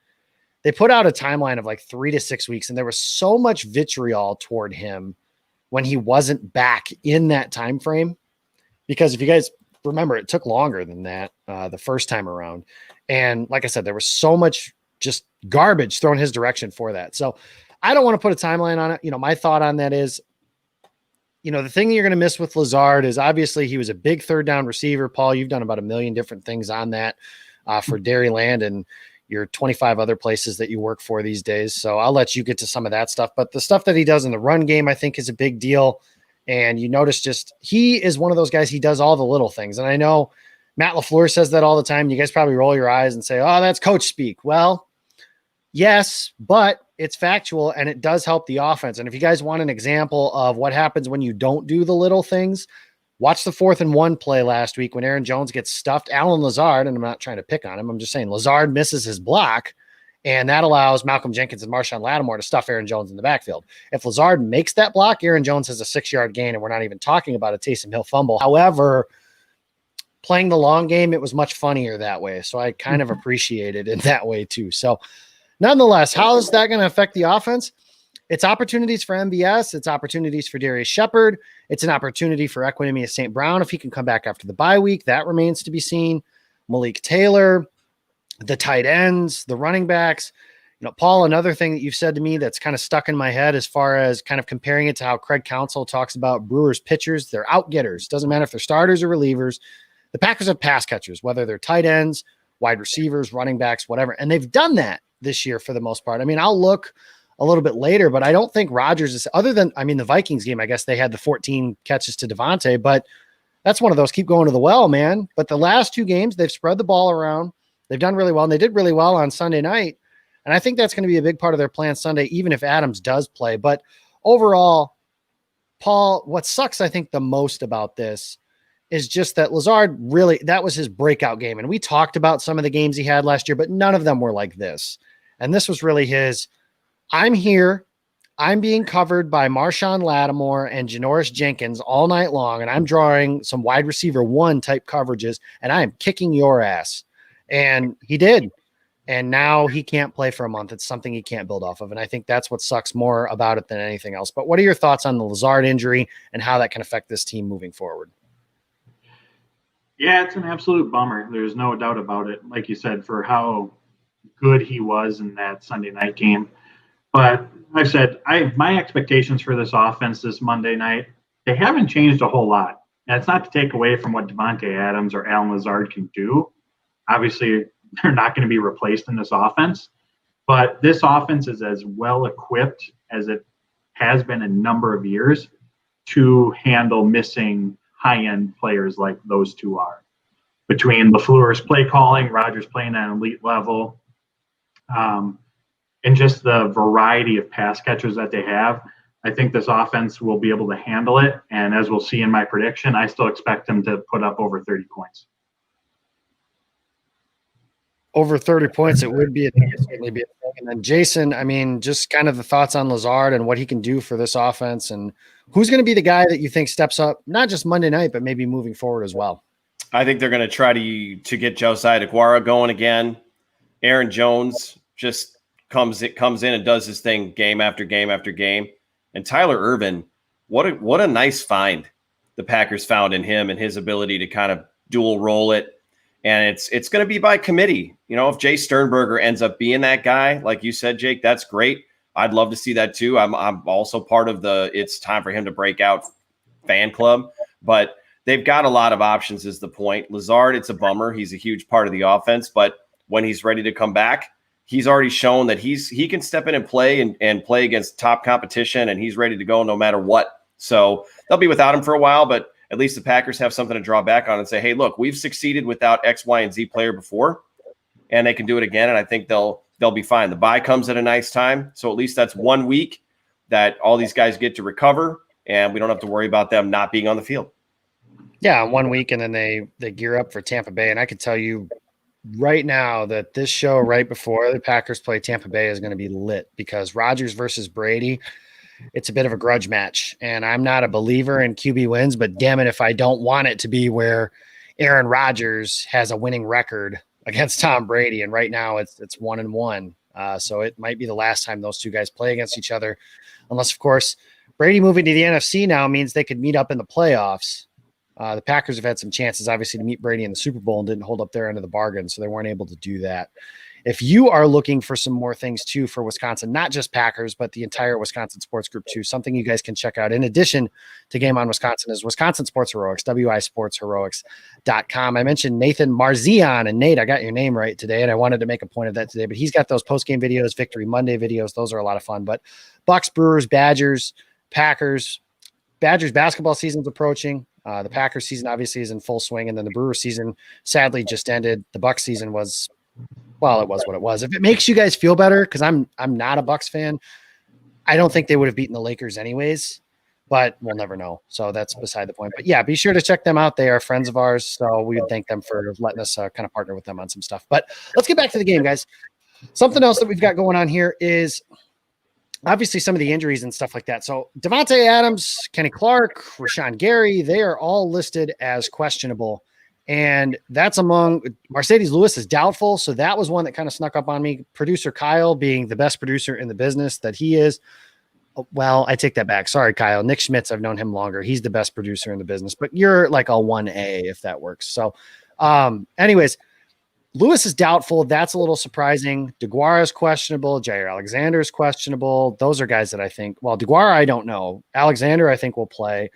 they put out a timeline of like 3 to 6 weeks, and there was so much vitriol toward him when he wasn't back in that time frame. Because if you guys remember, it took longer than that the first time around. And like I said, there was so much just garbage thrown his direction for that. So I don't want to put a timeline on it. My thought on that is, the thing that you're going to miss with Lazard is obviously he was a big third down receiver. Paul, you've done about a million different things on that for Dairyland and your 25 other places that you work for these days. So I'll let you get to some of that stuff. But the stuff that he does in the run game, I think, is a big deal. And you notice he is one of those guys, he does all the little things. And I know Matt LaFleur says that all the time. You guys probably roll your eyes and say, oh, that's coach speak. Well, yes, but it's factual and it does help the offense. And if you guys want an example of what happens when you don't do the little things, watch the 4th and 1 play last week when Aaron Jones gets stuffed. Allen Lazard, and I'm not trying to pick on him, I'm just saying Lazard misses his block, and that allows Malcolm Jenkins and Marshawn Lattimore to stuff Aaron Jones in the backfield. If Lazard makes that block, Aaron Jones has a 6-yard gain, and we're not even talking about a Taysom Hill fumble. However, playing the long game, it was much funnier that way. So I kind of appreciate it in that way too. So nonetheless, how is that going to affect the offense? It's opportunities for MBS. It's opportunities for Darius Shepard. It's an opportunity for Equinemius St. Brown if he can come back after the bye week. That remains to be seen. Malik Taylor, the tight ends, the running backs. Paul, another thing that you've said to me that's kind of stuck in my head as far as kind of comparing it to how Craig Counsell talks about Brewers pitchers, they're out-getters. Doesn't matter if they're starters or relievers. The Packers have pass catchers, whether they're tight ends, wide receivers, running backs, whatever. And they've done that this year for the most part. I mean, I'll look a little bit later, but I don't think Rodgers is, other than, the Vikings game, I guess they had the 14 catches to Devontae, but that's one of those keep going to the well, man. But the last 2 games, they've spread the ball around. They've done really well, and they did really well on Sunday night. And I think that's going to be a big part of their plan Sunday, even if Adams does play. But overall, Paul, what sucks, I think, the most about this is just that Lazard really, that was his breakout game. And we talked about some of the games he had last year, but none of them were like this. And this was really his, I'm here, I'm being covered by Marshawn Lattimore and Janoris Jenkins all night long, and I'm drawing some wide receiver 1 type coverages, and I am kicking your ass. And he did. And now he can't play for a month. It's something he can't build off of. And I think that's what sucks more about it than anything else. But what are your thoughts on the Lazard injury and how that can affect this team moving forward? Yeah, it's an absolute bummer. There's no doubt about it. Like you said, for how good he was in that Sunday night game. But I've said my expectations for this offense this Monday night, they haven't changed a whole lot. And it's not to take away from what Devontae Adams or Allen Lazard can do. Obviously, they're not going to be replaced in this offense. But this offense is as well equipped as it has been a number of years to handle missing high-end players like those 2 are. Between LaFleur's play calling, Rodgers playing at an elite level, and just the variety of pass catchers that they have, I think this offense will be able to handle it. And as we'll see in my prediction, I still expect them to put up over 30 points. Over 30 points, it would be certainly be a thing. And then Jason, just kind of the thoughts on Lazard and what he can do for this offense, and who's going to be the guy that you think steps up, not just Monday night, but maybe moving forward as well. I think they're going to try to get Josiah DeGuara going again. Aaron Jones just comes in and does his thing game after game after game. And Tyler Ervin, what a nice find the Packers found in him and his ability to kind of dual role it. And it's going to be by committee. If Jay Sternberger ends up being that guy, like you said, Jake, that's great. I'd love to see that too. I'm also part of it's time for him to break out fan club. But they've got a lot of options is the point. Lazard, it's a bummer. He's a huge part of the offense. But when he's ready to come back, he's already shown that he can step in and play and play against top competition, and he's ready to go no matter what. So they'll be without him for a while, but at least the Packers have something to draw back on and say, hey, look, we've succeeded without X, Y, and Z player before, and they can do it again, and I think they'll be fine. The bye comes at a nice time, so at least that's 1 week that all these guys get to recover, and we don't have to worry about them not being on the field. Yeah, 1 week, and then they gear up for Tampa Bay, and I can tell you right now that this show right before the Packers play Tampa Bay is going to be lit because Rodgers versus Brady, it's a bit of a grudge match. And I'm not a believer in QB wins, but damn it if I don't want it to be where Aaron Rodgers has a winning record against Tom Brady. And right now it's 1-1 So it might be the last time those two guys play against each other, unless, of course, Brady moving to the NFC now means they could meet up in the playoffs. The Packers have had some chances, obviously, to meet Brady in the Super Bowl and didn't hold up their end of the bargain, so they weren't able to do that. If you are looking for some more things too for Wisconsin, not just Packers, but the entire Wisconsin sports group too, something you guys can check out in addition to Game On Wisconsin is Wisconsin Sports Heroics, wisportsheroics.com. I mentioned Nathan Marzion, and Nate, I got your name right today, and I wanted to make a point of that today, but he's got those post-game videos, Victory Monday videos. Those are a lot of fun, but Bucks, Brewers, Badgers, Packers, Badgers basketball season's approaching. The Packers season obviously is in full swing, and then the Brewers season sadly just ended. The Bucks season was, well, it was what it was. If it makes you guys feel better, because I'm not a Bucks fan, I don't think they would have beaten the Lakers anyways, but we'll never know. So that's beside the point. But yeah, be sure to check them out. They are friends of ours, so we would thank them for letting us kind of partner with them on some stuff. But let's get back to the game, guys. Something else that we've got going on here is obviously some of the injuries and stuff like that. So Devontae Adams, Kenny Clark, Rashawn Gary, they are all listed as questionable. And that's among Mercedes Lewis is doubtful. So that was one that kind of snuck up on me. Producer Kyle, being the best producer in the business that he is. Well, I take that back. Sorry, Kyle. Nick Schmitz, I've known him longer. He's the best producer in the business, but you're like a 1A if that works. So anyways, Lewis is doubtful. That's a little surprising. DeGuara is questionable. Jair Alexander is questionable. Those are guys that I think, well, DeGuara, I don't know. Alexander, I think will play.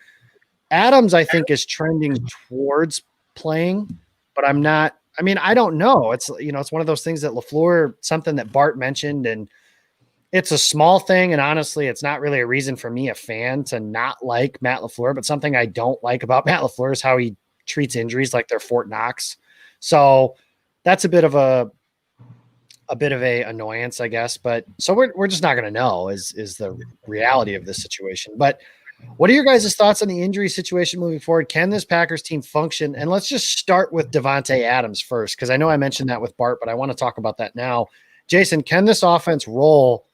Adams, I think, is trending towards playing, but I'm not, I mean, I don't know. It's, you know, it's one of those things that LaFleur, something that Bart mentioned, and it's a small thing. And honestly, it's not really a reason for me, a fan, to not like Matt LaFleur, but something I don't like about Matt LaFleur is how he treats injuries like they're Fort Knox. So that's a bit of a annoyance, I guess. But so we're just not going to know is the reality of this situation. But what are your guys' thoughts on the injury situation moving forward? Can this Packers team function? And let's just start with Devontae Adams first, because I know I mentioned that with Bart, but I want to talk about that now. Jason, can this offense roll?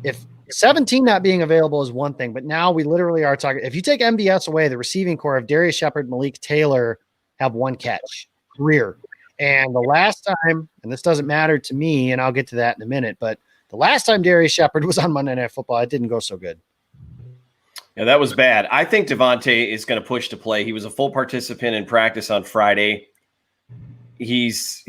If 17 not being available is one thing, but now we literally are talking. If you take MBS away, the receiving core of Darius Shepard, Malik Taylor have one catch, career. And the last time, and this doesn't matter to me, and I'll get to that in a minute, but the last time Darius Shepard was on Monday Night Football, it didn't go so good. Yeah, that was bad. I think Devontae is going to push to play. He was a full participant in practice on Friday. He's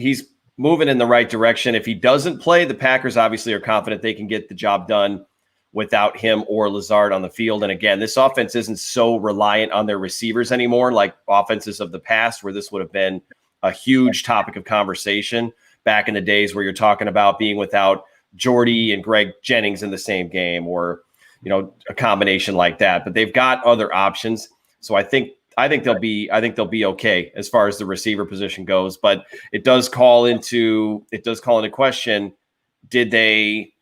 moving in the right direction. If he doesn't play, the Packers obviously are confident they can get the job done without him or Lazard on the field. And again, this offense isn't so reliant on their receivers anymore, like offenses of the past, where this would have been a huge topic of conversation back in the days where you're talking about being without Jordy and Greg Jennings in the same game, or, you know, a combination like that. But they've got other options. So I think they'll be okay as far as the receiver position goes. But it does call into question, did they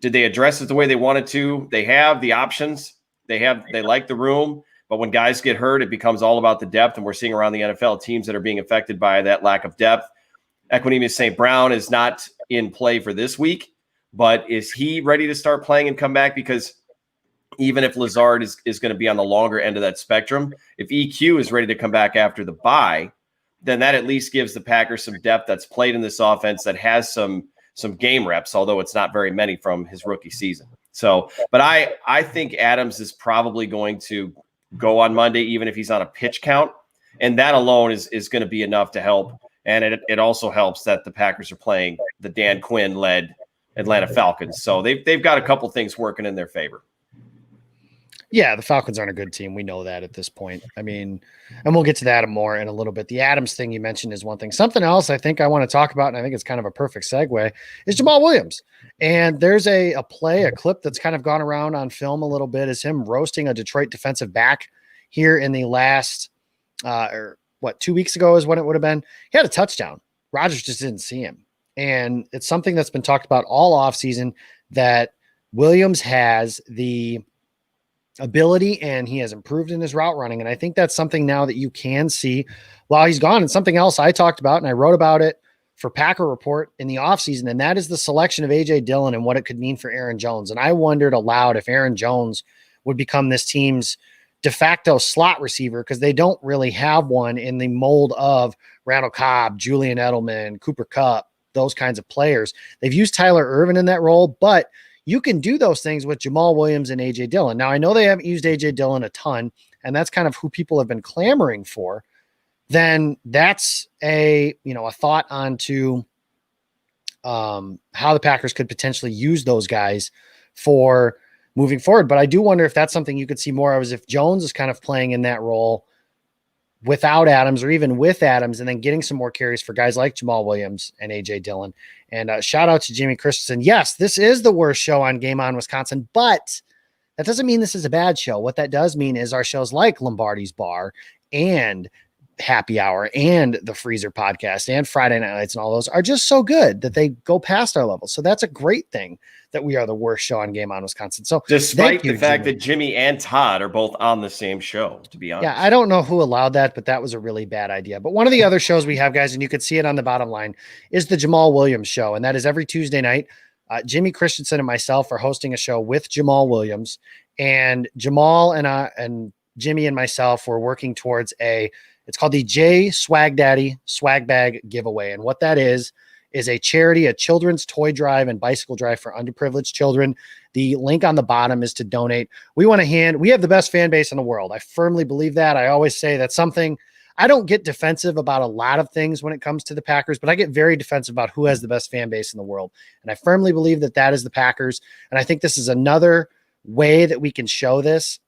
address it the way they wanted to? They have the options. They like the room. But when guys get hurt, it becomes all about the depth, and we're seeing around the NFL teams that are being affected by that lack of depth. Equanimeous St. Brown is not in play for this week, but is he ready to start playing and come back? Because even if Lazard is going to be on the longer end of that spectrum, if EQ is ready to come back after the bye, then that at least gives the Packers some depth that's played in this offense that has some game reps, although it's not very many from his rookie season. So, but I think Adams is probably going to go on Monday, even if he's on a pitch count. And that alone is going to be enough to help. And it also helps that the Packers are playing the Dan Quinn-led Atlanta Falcons. So they've got a couple things working in their favor. Yeah, the Falcons aren't a good team. We know that at this point. I mean, and we'll get to that more in a little bit. The Adams thing you mentioned is one thing. Something else I think I want to talk about, and I think it's kind of a perfect segue, is Jamal Williams. And there's a clip that's kind of gone around on film a little bit, is him roasting a Detroit defensive back here in the last, 2 weeks ago is when it would have been. He had a touchdown. Rodgers just didn't see him. And it's something that's been talked about all offseason, that Williams has the ability and he has improved in his route running. And I think that's something now that you can see while he's gone. And something else I talked about, and I wrote about it for Packer Report in the offseason, and that is the selection of A.J. Dillon and what it could mean for Aaron Jones. And I wondered aloud if Aaron Jones would become this team's de facto slot receiver, because they don't really have one in the mold of Randall Cobb, Julian Edelman, Cooper Kupp, those kinds of players. They've used Tyler Ervin in that role, but you can do those things with Jamal Williams and A.J. Dillon. Now, I know they haven't used A.J. Dillon a ton, and that's kind of who people have been clamoring for. Then that's a thought onto how the Packers could potentially use those guys for moving forward. But I do wonder if that's something you could see more of, is if Jones is kind of playing in that role without Adams, or even with Adams, and then getting some more carries for guys like Jamal Williams and A.J. Dillon. And shout out to Jimmy Christensen. Yes, this is the worst show on Game On Wisconsin, but that doesn't mean this is a bad show. What that does mean is our shows like Lombardi's Bar and Happy Hour and the Freezer podcast and Friday Night Lights and all those are just so good that they go past our levels. So that's a great thing that we are the worst show on Game On Wisconsin. So despite the fact that Jimmy and Todd are both on the same show, to be honest. Yeah, I don't know who allowed that, but that was a really bad idea. But one of the other shows we have, guys, and you could see it on the bottom line, is the Jamal Williams show. And that is every Tuesday night. Jimmy Christensen and myself are hosting a show with Jamal Williams, and Jamal and Jimmy and myself were working towards it's called the J Swag Daddy Swag Bag Giveaway. And what that is a charity, a children's toy drive and bicycle drive for underprivileged children. The link on the bottom is to donate. We have the best fan base in the world. I firmly believe that. I always say that's something. I don't get defensive about a lot of things when it comes to the Packers, but I get very defensive about who has the best fan base in the world. And I firmly believe that is the Packers. And I think this is another way that we can show this.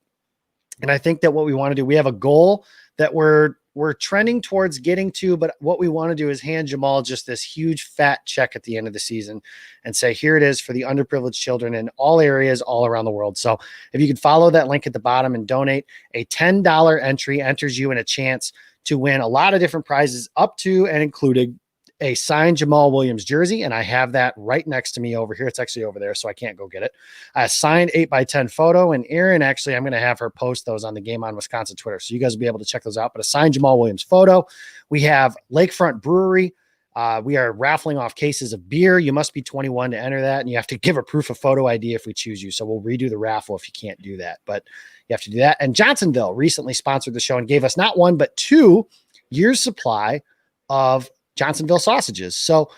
And I think that what we want to do, we have a goal that we're trending towards getting to, but what we want to do is hand Jamal just this huge fat check at the end of the season and say, here it is for the underprivileged children in all areas all around the world. So if you could follow that link at the bottom and donate, a $10 entry enters you in a chance to win a lot of different prizes, up to and including a signed Jamal Williams jersey. And I have that right next to me over here. It's actually over there, so I can't go get it. A signed 8x10 photo. And Erin, actually, I'm going to have her post those on the Game On Wisconsin Twitter, so you guys will be able to check those out. But a signed Jamal Williams photo. We have Lakefront Brewery. We are raffling off cases of beer. You must be 21 to enter that, and you have to give a proof of photo ID if we choose you. So we'll redo the raffle if you can't do that, but you have to do that. And Johnsonville recently sponsored the show and gave us not 1, but 2 years supply of Johnsonville sausages. So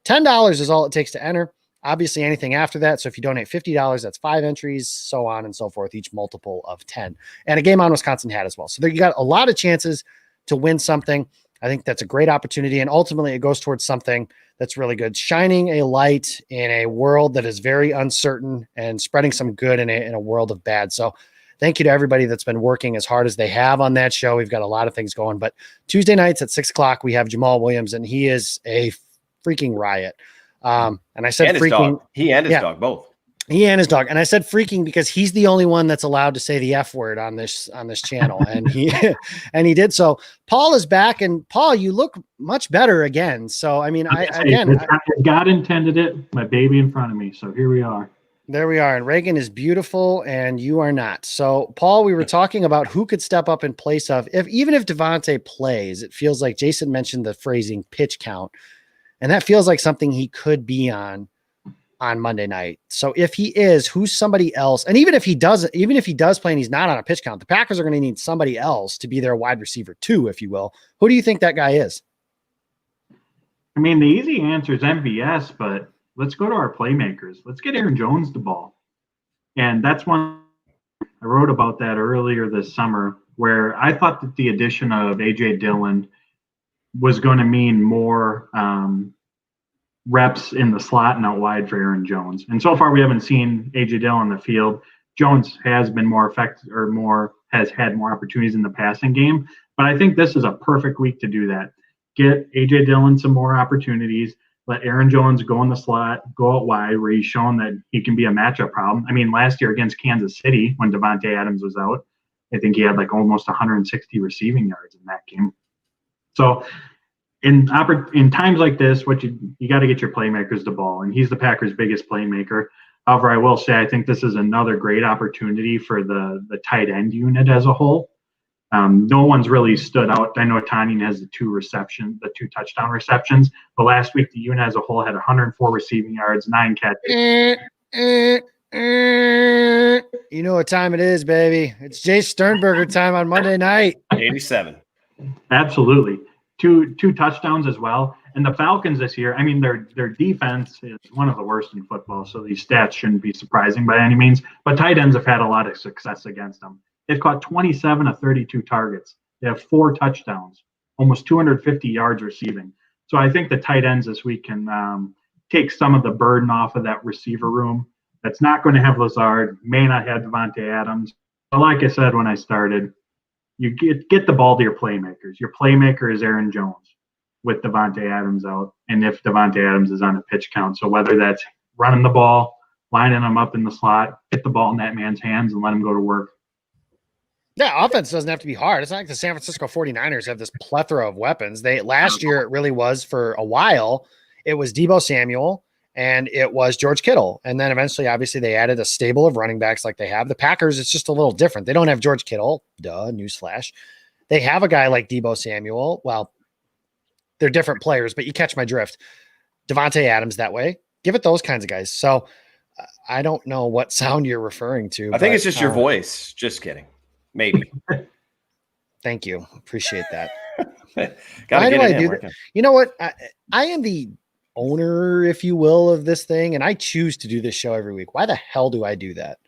$10 is all it takes to enter. Obviously anything after that. So if you donate $50, that's 5 entries, so on and so forth, each multiple of 10, and a Game On Wisconsin hat as well. So there you got a lot of chances to win something. I think that's a great opportunity. And ultimately it goes towards something that's really good, shining a light in a world that is very uncertain and spreading some good in a world of bad. So thank you to everybody that's been working as hard as they have on that show. We've got a lot of things going, but Tuesday nights at 6:00, we have Jamal Williams, and he is a freaking riot. And I said freaking. He and his dog, both. He and his dog. And I said freaking because he's the only one that's allowed to say the F word on this channel. And he did. So Paul is back, and Paul, you look much better again. So, I mean, God intended it, my baby in front of me. So here we are. There we are. And Reagan is beautiful and you are not. So Paul, we were talking about who could step up in place of, even if Devontae plays, it feels like Jason mentioned the phrasing pitch count. And that feels like something he could be on Monday night. So if he is, who's somebody else? And even if he does play and he's not on a pitch count, the Packers are going to need somebody else to be their wide receiver too, if you will. Who do you think that guy is? I mean, the easy answer is MVS, but let's go to our playmakers. Let's get Aaron Jones the ball. And that's one I wrote about that earlier this summer, where I thought that the addition of A.J. Dillon was going to mean more reps in the slot and out wide for Aaron Jones. And so far, we haven't seen A.J. Dillon on the field. Jones has been more effective, or has had more opportunities in the passing game. But I think this is a perfect week to do that. Get A.J. Dillon some more opportunities. Let Aaron Jones go in the slot, go out wide, where he's shown that he can be a matchup problem. I mean, last year against Kansas City, when Devontae Adams was out, I think he had like almost 160 receiving yards in that game. So in times like this, what you got to get your playmakers the ball, and he's the Packers' biggest playmaker. However, I will say I think this is another great opportunity for the tight end unit as a whole. No one's really stood out. I know Tanyan has the 2 touchdown receptions, but last week the unit as a whole had 104 receiving yards, 9 catches. You know what time it is, baby. It's Jay Sternberger time on Monday night. 87. Absolutely. Two touchdowns as well. And the Falcons this year, I mean, their defense is one of the worst in football, so these stats shouldn't be surprising by any means. But tight ends have had a lot of success against them. They've caught 27 of 32 targets. They have 4 touchdowns, almost 250 yards receiving. So I think the tight ends this week can take some of the burden off of that receiver room. That's not going to have Lazard, may not have Devontae Adams. But like I said when I started, you get the ball to your playmakers. Your playmaker is Aaron Jones with Devontae Adams out, and if Devontae Adams is on a pitch count. So whether that's running the ball, lining them up in the slot, get the ball in that man's hands and let him go to work. Yeah, offense doesn't have to be hard. It's not like the San Francisco 49ers have this plethora of weapons. Last year, it really was for a while. It was Deebo Samuel and it was George Kittle. And then eventually, obviously, they added a stable of running backs like they have. The Packers, it's just a little different. They don't have George Kittle. Duh, newsflash. They have a guy like Deebo Samuel. Well, they're different players, but you catch my drift. Devontae Adams that way. Give it those kinds of guys. So I don't know what sound you're referring to. I think it's just your voice. Just kidding. Maybe. Thank you. Appreciate that. Why do I do that? You know what? I am the owner, if you will, of this thing, and I choose to do this show every week. Why the hell do I do that?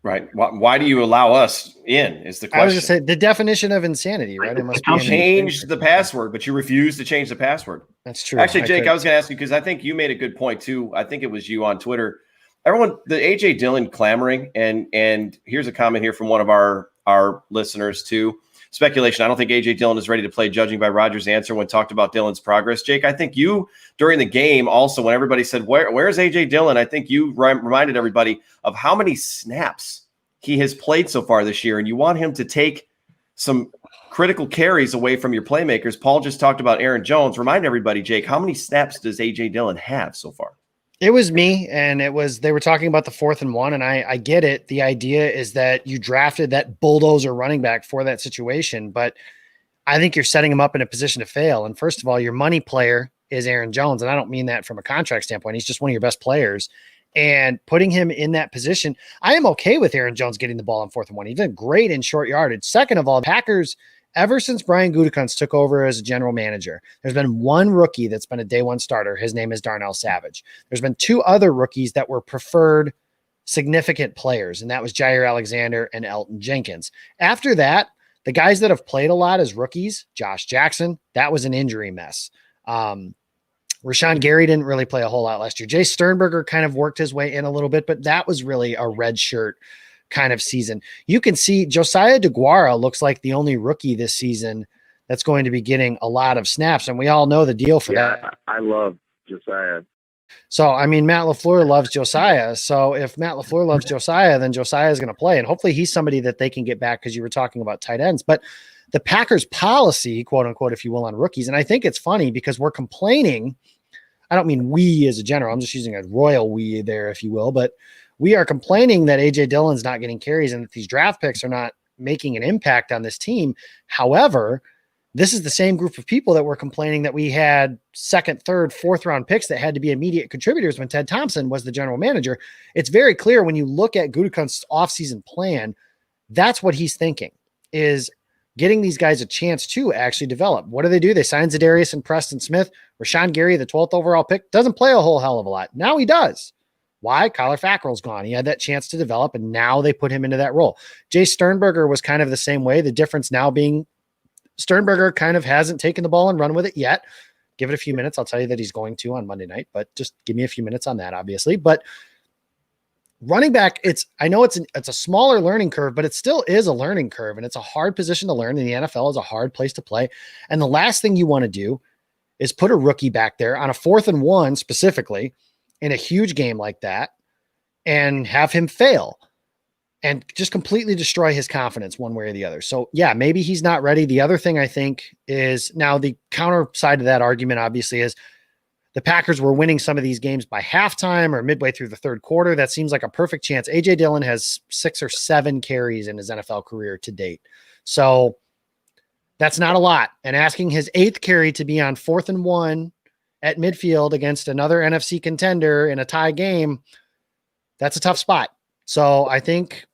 Right. Why do you allow us in is the question. I was just saying the definition of insanity, right? It must be change the password, but you refuse to change the password. That's true. Actually, Jake, I was going to ask you because I think you made a good point too. I think it was you on Twitter. Everyone, the AJ Dillon clamoring, and here's a comment here from one of our listeners too. Speculation. I don't think AJ Dillon is ready to play, judging by Roger's answer when talked about Dillon's progress. Jake, I think you during the game also, when everybody said, where's AJ Dillon? I think you reminded everybody of how many snaps he has played so far this year. And you want him to take some critical carries away from your playmakers. Paul just talked about Aaron Jones. Remind everybody, Jake, how many snaps does AJ Dillon have so far? It was me, and they were talking about the 4th and 1, and I get it. The idea is that you drafted that bulldozer running back for that situation, but I think you're setting him up in a position to fail. And first of all, your money player is Aaron Jones, and I don't mean that from a contract standpoint. He's just one of your best players. And putting him in that position, I am okay with Aaron Jones getting the ball on 4th and 1. He did great in short yardage. Second of all, Packers, ever since Brian Gutekunst took over as a general manager, there's been one rookie that's been a day one starter. His name is Darnell Savage. There's been 2 other rookies that were preferred significant players, and that was Jair Alexander and Elton Jenkins. After that, the guys that have played a lot as rookies, Josh Jackson, that was an injury mess. Rashawn Gary didn't really play a whole lot last year. Jay Sternberger kind of worked his way in a little bit, but that was really a red shirt kind of season. You can see Josiah DeGuara looks like the only rookie this season that's going to be getting a lot of snaps, and we all know the deal for that. I love Josiah. So, I mean, Matt LaFleur loves Josiah. So if Matt LaFleur loves Josiah, then Josiah is going to play, and hopefully he's somebody that they can get back because you were talking about tight ends. But the Packers policy, quote unquote, if you will, on rookies, and I think it's funny because we're complaining. I don't mean we as a general. I'm just using a royal we there, if you will, but we are complaining that AJ Dillon's not getting carries and that these draft picks are not making an impact on this team. However, this is the same group of people that were complaining that we had 2nd, 3rd, 4th round picks that had to be immediate contributors when Ted Thompson was the general manager. It's very clear when you look at Gutekunst's offseason plan, that's what he's thinking, is getting these guys a chance to actually develop. What do? They signed Zadarius and Preston Smith. Rashawn Gary, the 12th overall pick, doesn't play a whole hell of a lot. Now he does. Why? Kyler Fackrell's gone. He had that chance to develop, and now they put him into that role. Jay Sternberger was kind of the same way. The difference now being Sternberger kind of hasn't taken the ball and run with it yet. Give it a few minutes. I'll tell you that he's going to on Monday night, but just give me a few minutes on that, obviously. But running back, I know it's a smaller learning curve, but it still is a learning curve, and it's a hard position to learn, and the NFL is a hard place to play. And the last thing you want to do is put a rookie back there on a 4th and 1 specifically in a huge game like that and have him fail and just completely destroy his confidence one way or the other. So yeah, maybe he's not ready. The other thing I think is, now the counter side of that argument obviously is the Packers were winning some of these games by halftime or midway through the 3rd quarter. That seems like a perfect chance. AJ Dillon has 6 or 7 carries in his NFL career to date. So that's not a lot. And asking his 8th carry to be on 4th and 1 at midfield against another NFC contender in a tie game, that's a tough spot. So I think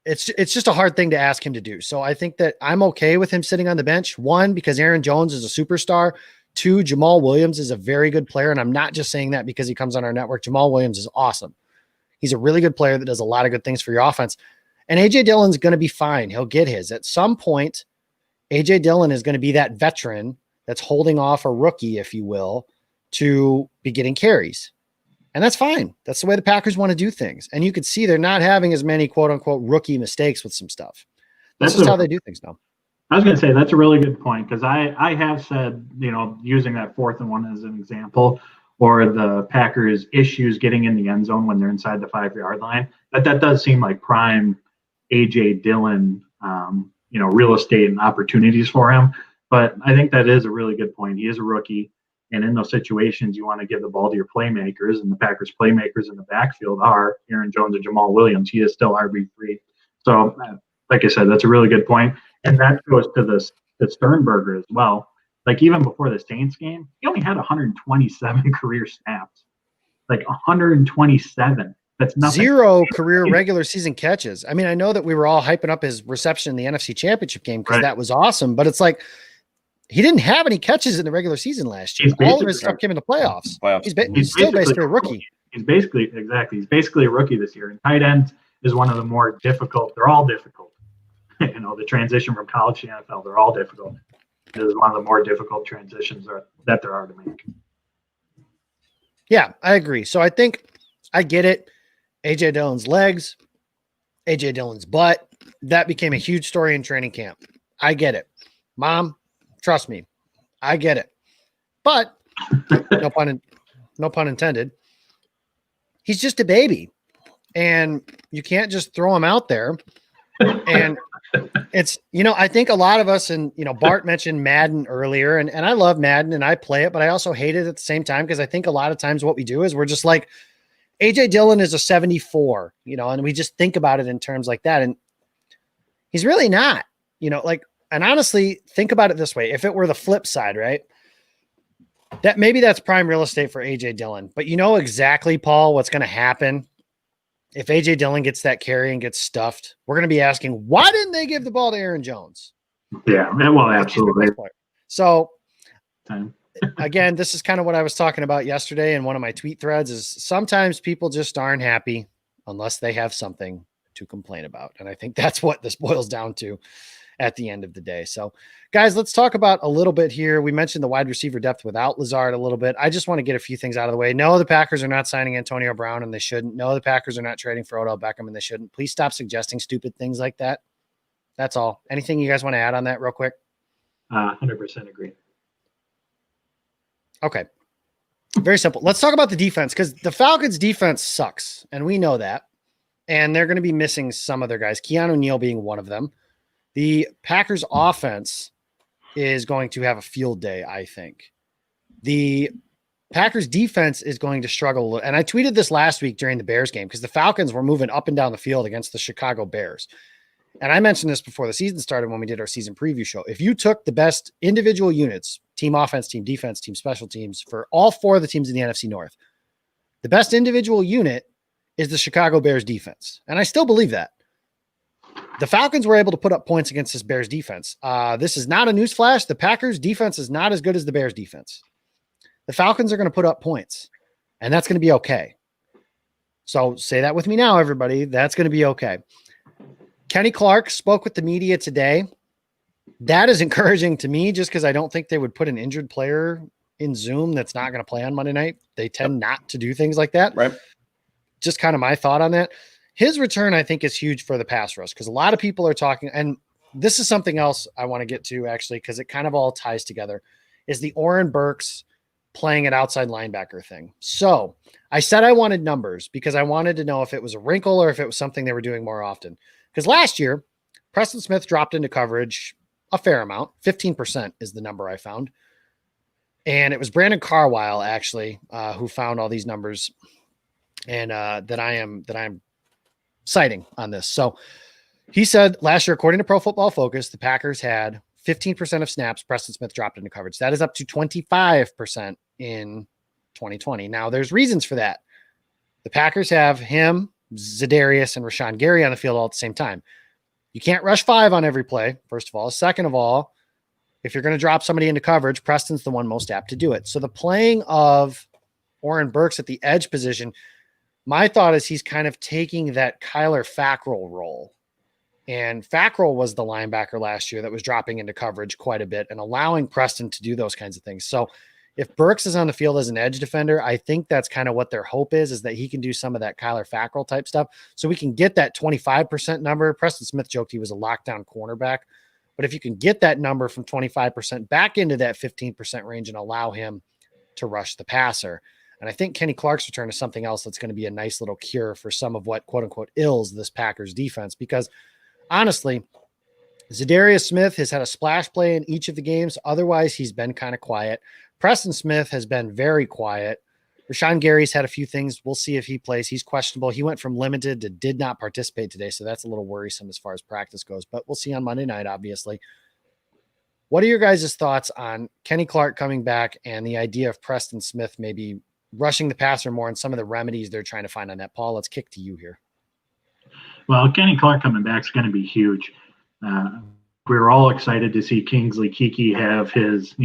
it's just a hard thing to ask him to do. So I think that I'm okay with him sitting on the bench. 1, because Aaron Jones is a superstar. Two, Jamal Williams is a very good player, and I'm not just saying that because he comes on our network. Jamal Williams is awesome. He's a really good player that does a lot of good things for your offense. And A.J. Dillon's going to be fine. He'll get his. At some point, A.J. Dillon is going to be that veteran that's holding off a rookie, if you will, to be getting carries. And that's fine. That's the way the Packers want to do things. And you could see they're not having as many quote-unquote rookie mistakes with some stuff. That's just how they do things now. I was going to say that's a really good point because I have said, using that 4th and 1 as an example, or the Packers' issues getting in the end zone when they're inside the 5-yard line, that does seem like prime A.J. Dillon, real estate and opportunities for him. But I think that is a really good point. He is a rookie. And in those situations, you want to give the ball to your playmakers, and the Packers' playmakers in the backfield are Aaron Jones and Jamal Williams. He is still RB3. So, like I said, that's a really good point. And that goes to the Sternberger as well. Like, even before the Saints game, he only had 127 career snaps. Like, 127. That's nothing. 0 career regular season catches. I mean, I know that we were all hyping up his reception in the NFC Championship game because that was awesome, but it's like he didn't have any catches in the regular season last year. All of his stuff came in the playoffs. He's still basically a rookie. He's basically a rookie this year. And tight end is one of the more difficult. They're all difficult. The transition from college to NFL, they're all difficult. It is one of the more difficult transitions that there are to make. Yeah, I agree. So I think I get it. A.J. Dillon's legs, A.J. Dillon's butt, that became a huge story in training camp. I get it. Mom, trust me, I get it. But no pun intended. He's just a baby, and you can't just throw him out there. And it's, I think a lot of us, and, Bart mentioned Madden earlier, and I love Madden and I play it, but I also hate it at the same time because I think a lot of times what we do is we're just like, A.J. Dillon is a 74, and we just think about it in terms like that. And he's really not, and honestly, think about it this way. If it were the flip side, right? That's prime real estate for A.J. Dillon, but exactly, Paul, what's going to happen if A.J. Dillon gets that carry and gets stuffed. We're going to be asking, why didn't they give the ball to Aaron Jones? Yeah, well, absolutely. So again, this is kind of what I was talking about yesterday in one of my tweet threads is sometimes people just aren't happy unless they have something to complain about. And I think that's what this boils down to at the end of the day. So guys, let's talk about a little bit here. We mentioned the wide receiver depth without Lazard a little bit. I just want to get a few things out of the way. No, the Packers are not signing Antonio Brown and they shouldn't. No, the Packers are not trading for Odell Beckham and they shouldn't. Please stop suggesting stupid things like that. That's all. Anything you guys want to add on that real quick? 100% agree. Okay. Very simple. Let's talk about the defense because the Falcons defense sucks and we know that. And they're going to be missing some of their guys, Keanu Neal being one of them. The Packers offense is going to have a field day, I think. The Packers defense is going to struggle. And I tweeted this last week during the Bears game because the Falcons were moving up and down the field against the Chicago Bears. And I mentioned this before the season started when we did our season preview show. If you took the best individual units, team offense, team defense, team special teams, for all 4 of the teams in the NFC North, the best individual unit is the Chicago Bears defense. And I still believe that. The Falcons were able to put up points against this Bears defense. This is not a newsflash. The Packers defense is not as good as the Bears defense. The Falcons are going to put up points, and that's going to be okay. So say that with me now, everybody. That's going to be okay. Kenny Clark spoke with the media today. That is encouraging to me just because I don't think they would put an injured player in Zoom that's not going to play on Monday night. They tend not to do things like that. Right. Just kind of my thought on that. His return, I think, is huge for the pass rush because a lot of people are talking, and this is something else I want to get to actually because it kind of all ties together, is the Oren Burks playing at outside linebacker thing. So I said I wanted numbers because I wanted to know if it was a wrinkle or if it was something they were doing more often. Because last year, Preston Smith dropped into coverage a fair amount. 15% is the number I found. And it was Brandon Carwile, actually, who found all these numbers and that I am citing on this. So he said last year, according to Pro Football Focus, the Packers had 15% of snaps Preston Smith dropped into coverage. That is up to 25% in 2020. Now, there's reasons for that. The Packers have him, Za'Darius, and Rashawn Gary on the field all at the same time. You can't rush 5 on every play, first of all. Second of all, if you're going to drop somebody into coverage, Preston's the one most apt to do it. So the playing of Oren Burks at the edge position, my thought is he's kind of taking that Kyler Fackrell role. And Fackrell was the linebacker last year that was dropping into coverage quite a bit and allowing Preston to do those kinds of things. So if Burks is on the field as an edge defender, I think that's kind of what their hope is that he can do some of that Kyler Fackrell type stuff. So we can get that 25% number. Preston Smith joked he was a lockdown cornerback, but if you can get that number from 25% back into that 15% range and allow him to rush the passer. And I think Kenny Clark's return is something else that's going to be a nice little cure for some of what quote unquote ills this Packers defense, because honestly, Zadarius Smith has had a splash play in each of the games. Otherwise, he's been kind of quiet. Preston Smith has been very quiet. Rashawn Gary's had a few things. We'll see if he plays. He's questionable. He went from limited to did not participate today, so that's a little worrisome as far as practice goes. But we'll see on Monday night, obviously. What are your guys' thoughts on Kenny Clark coming back and the idea of Preston Smith maybe rushing the passer more and some of the remedies they're trying to find on that? Paul, let's kick to you here. Well, Kenny Clark coming back is going to be huge. We were all excited to see Kingsley Keke have his,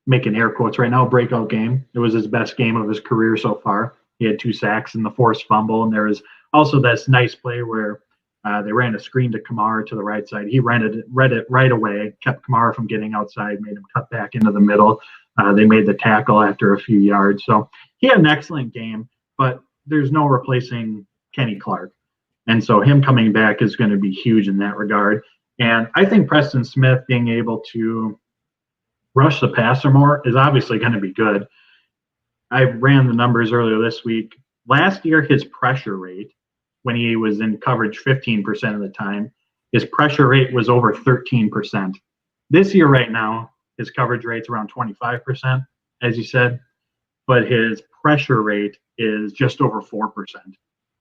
making air quotes right now, breakout game. It was his best game of his career so far. He had 2 sacks and the forced fumble. And there was also this nice play where they ran a screen to Kamara to the right side. He read it right away, kept Kamara from getting outside, made him cut back into the middle. They made the tackle after a few yards. So he had an excellent game, but there's no replacing Kenny Clark. And so him coming back is going to be huge in that regard. And I think Preston Smith being able to rush the passer more is obviously going to be good. I ran the numbers earlier this week. Last year, his pressure rate, when he was in coverage 15% of the time, his pressure rate was over 13%. This year right now, his coverage rate's around 25%, as you said, but his pressure rate is just over 4%.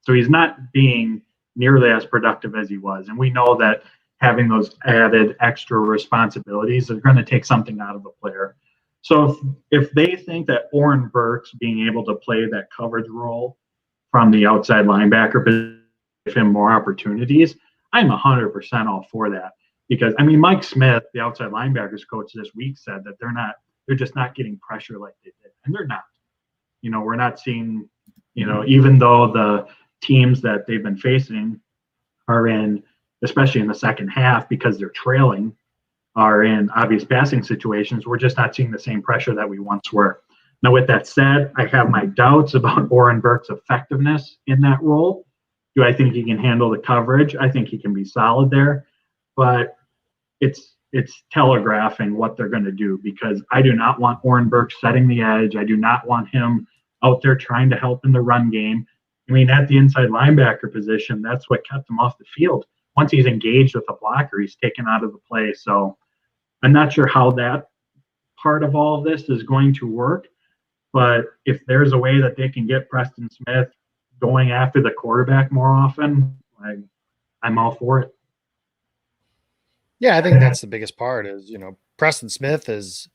So he's not being nearly as productive as he was. And we know that having those added extra responsibilities are going to take something out of a player. So if they think that Oren Burks being able to play that coverage role from the outside linebacker give him more opportunities, I'm 100% all for that. Because, Mike Smith, the outside linebackers coach this week, said that they're just not getting pressure like they did. And they're not. We're not seeing, even though the teams that they've been facing are in, especially in the second half, because they're trailing, are in obvious passing situations, we're just not seeing the same pressure that we once were. Now, with that said, I have my doubts about Oren Burks' effectiveness in that role. Do I think he can handle the coverage? I think he can be solid there, but it's telegraphing what they're going to do, because I do not want Oren Burks setting the edge. I do not want him out there trying to help in the run game. At the inside linebacker position, that's what kept him off the field. Once he's engaged with a blocker, he's taken out of the play. So I'm not sure how that part of all of this is going to work. But if there's a way that they can get Preston Smith going after the quarterback more often, I'm all for it. Yeah, I think that's the biggest part is, Preston Smith is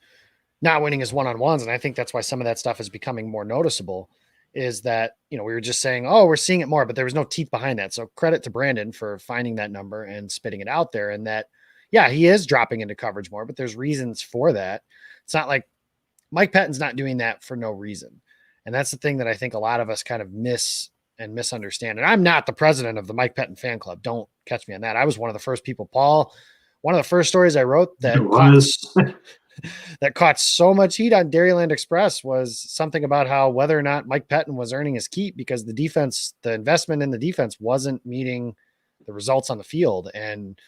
not winning his one-on-ones. And I think that's why some of that stuff is becoming more noticeable, is that, we were just saying, oh, we're seeing it more, but there was no teeth behind that. So credit to Brandon for finding that number and spitting it out there. And that, yeah, he is dropping into coverage more, but there's reasons for that. It's not like Mike Pettine's not doing that for no reason. And that's the thing that I think a lot of us kind of miss and misunderstand. And I'm not the president of the Mike Pettin fan club. Don't catch me on that. I was one of the first people, Paul, one of the first stories I wrote that caught so much heat on Dairyland Express was something about how whether or not Mike Pettin was earning his keep because the defense, the investment in the defense wasn't meeting the results on the field. And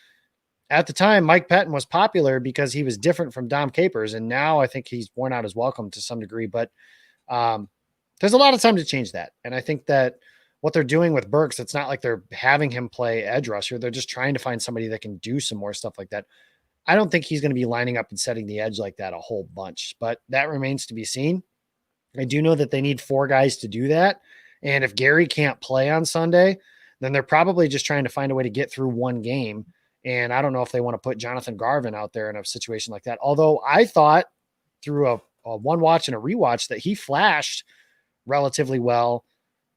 at the time, Mike Pettin was popular because he was different from Dom Capers. And now I think he's worn out his welcome to some degree, but there's a lot of time to change that. And I think that what they're doing with Burks, it's not like they're having him play edge rusher. They're just trying to find somebody that can do some more stuff like that. I don't think he's going to be lining up and setting the edge like that a whole bunch, but that remains to be seen. I do know that they need 4 guys to do that. And if Gary can't play on Sunday, then they're probably just trying to find a way to get through one game. And I don't know if they want to put Jonathan Garvin out there in a situation like that. Although I thought through a one watch and a rewatch that he flashed relatively well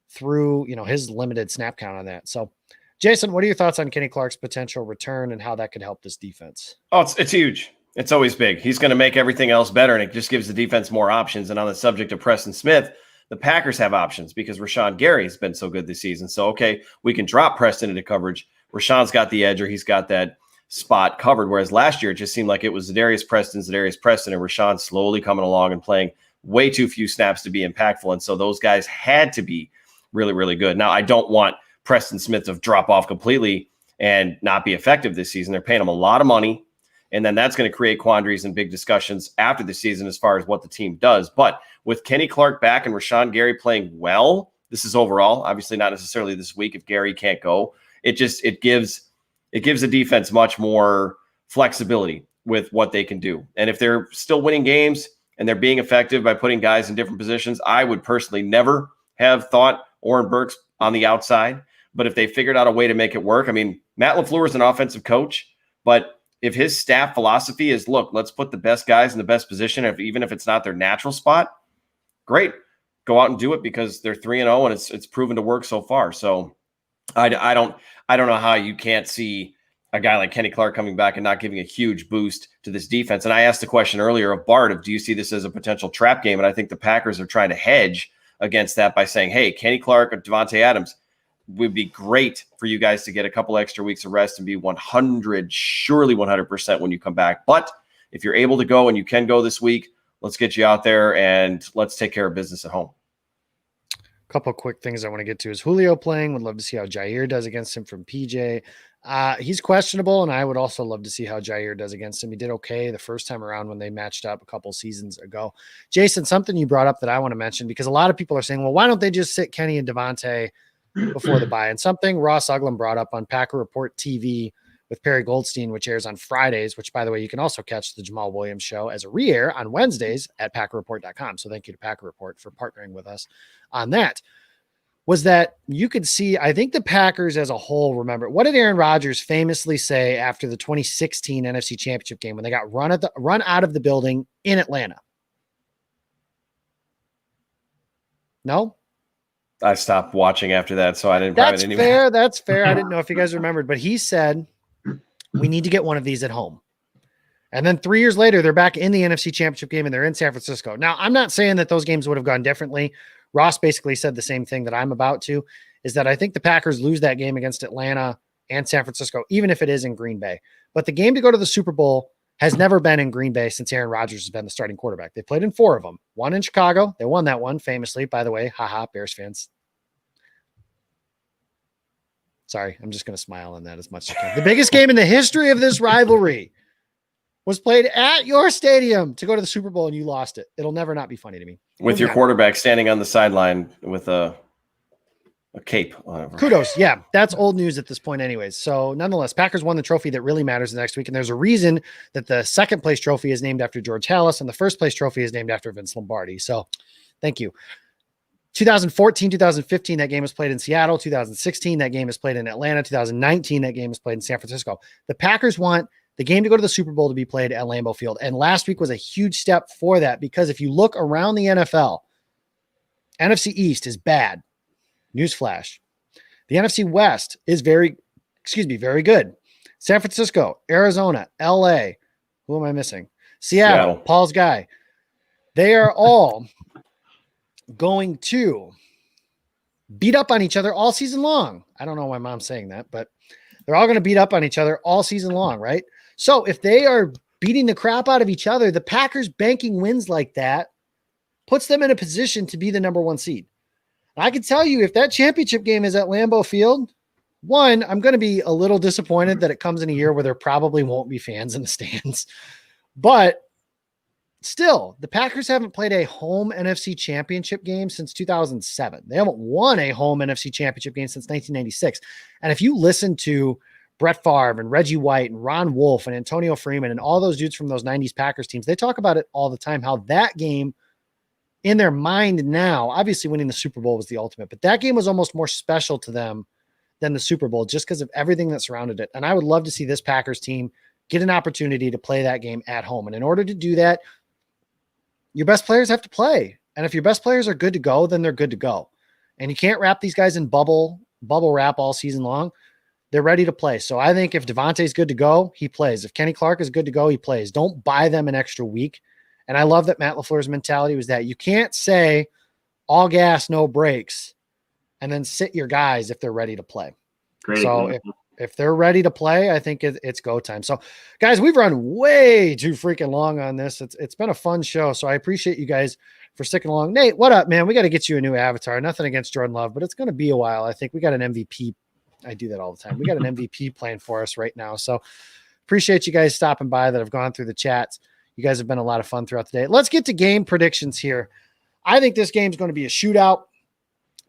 through, his limited snap count on that. So Jason, what are your thoughts on Kenny Clark's potential return and how that could help this defense? Oh, it's huge. It's always big. He's going to make everything else better, and it just gives the defense more options. And on the subject of Preston Smith, the Packers have options because Rashawn Gary has been so good this season. So, okay, we can drop Preston into coverage. Rashawn's got the edge, or he's got that spot covered, whereas last year it just seemed like it was Zadarius Preston, and Rashawn slowly coming along and playing way too few snaps to be impactful. And so those guys had to be really, really good. Now, I don't want Preston Smith to drop off completely and not be effective this season. They're paying him a lot of money, and then that's going to create quandaries and big discussions after the season as far as what the team does. But with Kenny Clark back and Rashawn Gary playing well, this is overall, obviously not necessarily this week if Gary can't go. It gives the defense much more flexibility with what they can do. And if they're still winning games and they're being effective by putting guys in different positions, I would personally never have thought Oren Burks on the outside. But if they figured out a way to make it work, I mean, Matt LaFleur is an offensive coach, but if his staff philosophy is, look, let's put the best guys in the best position, even if it's not their natural spot, great. Go out and do it because they're 3-0 and it's proven to work so far. So I don't know how you can't see a guy like Kenny Clark coming back and not giving a huge boost to this defense. And I asked the question earlier of Bart, do you see this as a potential trap game? And I think the Packers are trying to hedge against that by saying, hey, Kenny Clark or Devontae Adams would be great for you guys to get a couple extra weeks of rest and be 100% when you come back. But if you're able to go and you can go this week, let's get you out there and let's take care of business at home. A couple of quick things I want to get to is Julio playing. Would love to see how Jair does against him from PJ. He's questionable, and I would also love to see how Jair does against him. He did okay the first time around when they matched up a couple seasons ago. Jason, something you brought up that I want to mention, because a lot of people are saying, well, why don't they just sit Kenny and Devontae before the bye? And something Ross Uglum brought up on Packer Report TV with Perry Goldstein, which airs on Fridays, which, by the way, you can also catch the Jamal Williams show as a re-air on Wednesdays at PackerReport.com. So thank you to Packer Report for partnering with us on that. Was that you could see, I think the Packers as a whole, remember, what did Aaron Rodgers famously say after the 2016 NFC Championship game when they got run out of the building in Atlanta? No? I stopped watching after that, so I didn't. That's fair. That's fair. I didn't know if you guys remembered, but he said, we need to get one of these at home. And then 3 years later, they're back in the NFC Championship game and they're in San Francisco. Now, I'm not saying that those games would have gone differently. Ross basically said the same thing that I'm about to, is that I think the Packers lose that game against Atlanta and San Francisco, even if it is in Green Bay. But the game to go to the Super Bowl has never been in Green Bay since Aaron Rodgers has been the starting quarterback. They played in 4 of them. One in Chicago. They won that one famously, by the way. Haha, Bears fans. Sorry, I'm just going to smile on that as much as I can. The biggest game in the history of this rivalry was played at your stadium to go to the Super Bowl, and you lost it. It'll never not be funny to me. With your quarterback standing on the sideline with a cape. Whatever. Kudos. Yeah, that's old news at this point anyways. So nonetheless, Packers won the trophy that really matters the next week, and there's a reason that the second place trophy is named after George Halas, and the first place trophy is named after Vince Lombardi. So thank you. 2014, 2015, that game was played in Seattle. 2016, that game is played in Atlanta. 2019, that game is played in San Francisco. The Packers want the game to go to the Super Bowl to be played at Lambeau Field. And last week was a huge step for that, because if you look around the NFL, NFC East is bad. Newsflash. The NFC West is very good. San Francisco, Arizona, LA. Who am I missing? Seattle. Paul's guy. They are all going to beat up on each other all season long. I don't know why mom's saying that, but they're all going to beat up on each other all season long, right? So if they are beating the crap out of each other, the Packers banking wins like that puts them in a position to be the number 1 seed. I can tell you, if that championship game is at Lambeau Field, one, I'm going to be a little disappointed that it comes in a year where there probably won't be fans in the stands. But still, the Packers haven't played a home NFC championship game since 2007. They haven't won a home NFC championship game since 1996. And if you listen to Brett Favre and Reggie White and Ron Wolf and Antonio Freeman and all those dudes from those 90s Packers teams, they talk about it all the time, how that game in their mind now, obviously winning the Super Bowl was the ultimate, but that game was almost more special to them than the Super Bowl just because of everything that surrounded it. And I would love to see this Packers team get an opportunity to play that game at home. And in order to do that, your best players have to play. And if your best players are good to go, then they're good to go. And you can't wrap these guys in bubble wrap all season long. they're ready to play. So I think if Devontae's good to go, he plays. If Kenny Clark is good to go, he plays. Don't buy them an extra week. And I love that Matt LaFleur's mentality was that you can't say all gas, no brakes, and then sit your guys if they're ready to play. Great. So if they're ready to play, I think it's go time. So guys, we've run way too freaking long on this. It's been a fun show. So I appreciate you guys for sticking along. Nate, what up, man? We got to get you a new avatar. Nothing against Jordan Love, but it's going to be a while. I think we got an MVP. I do that all the time. We got an MVP playing for us right now. So appreciate you guys stopping by that have gone through the chats. You guys have been a lot of fun throughout the day. Let's get to game predictions here. I think this game is going to be a shootout.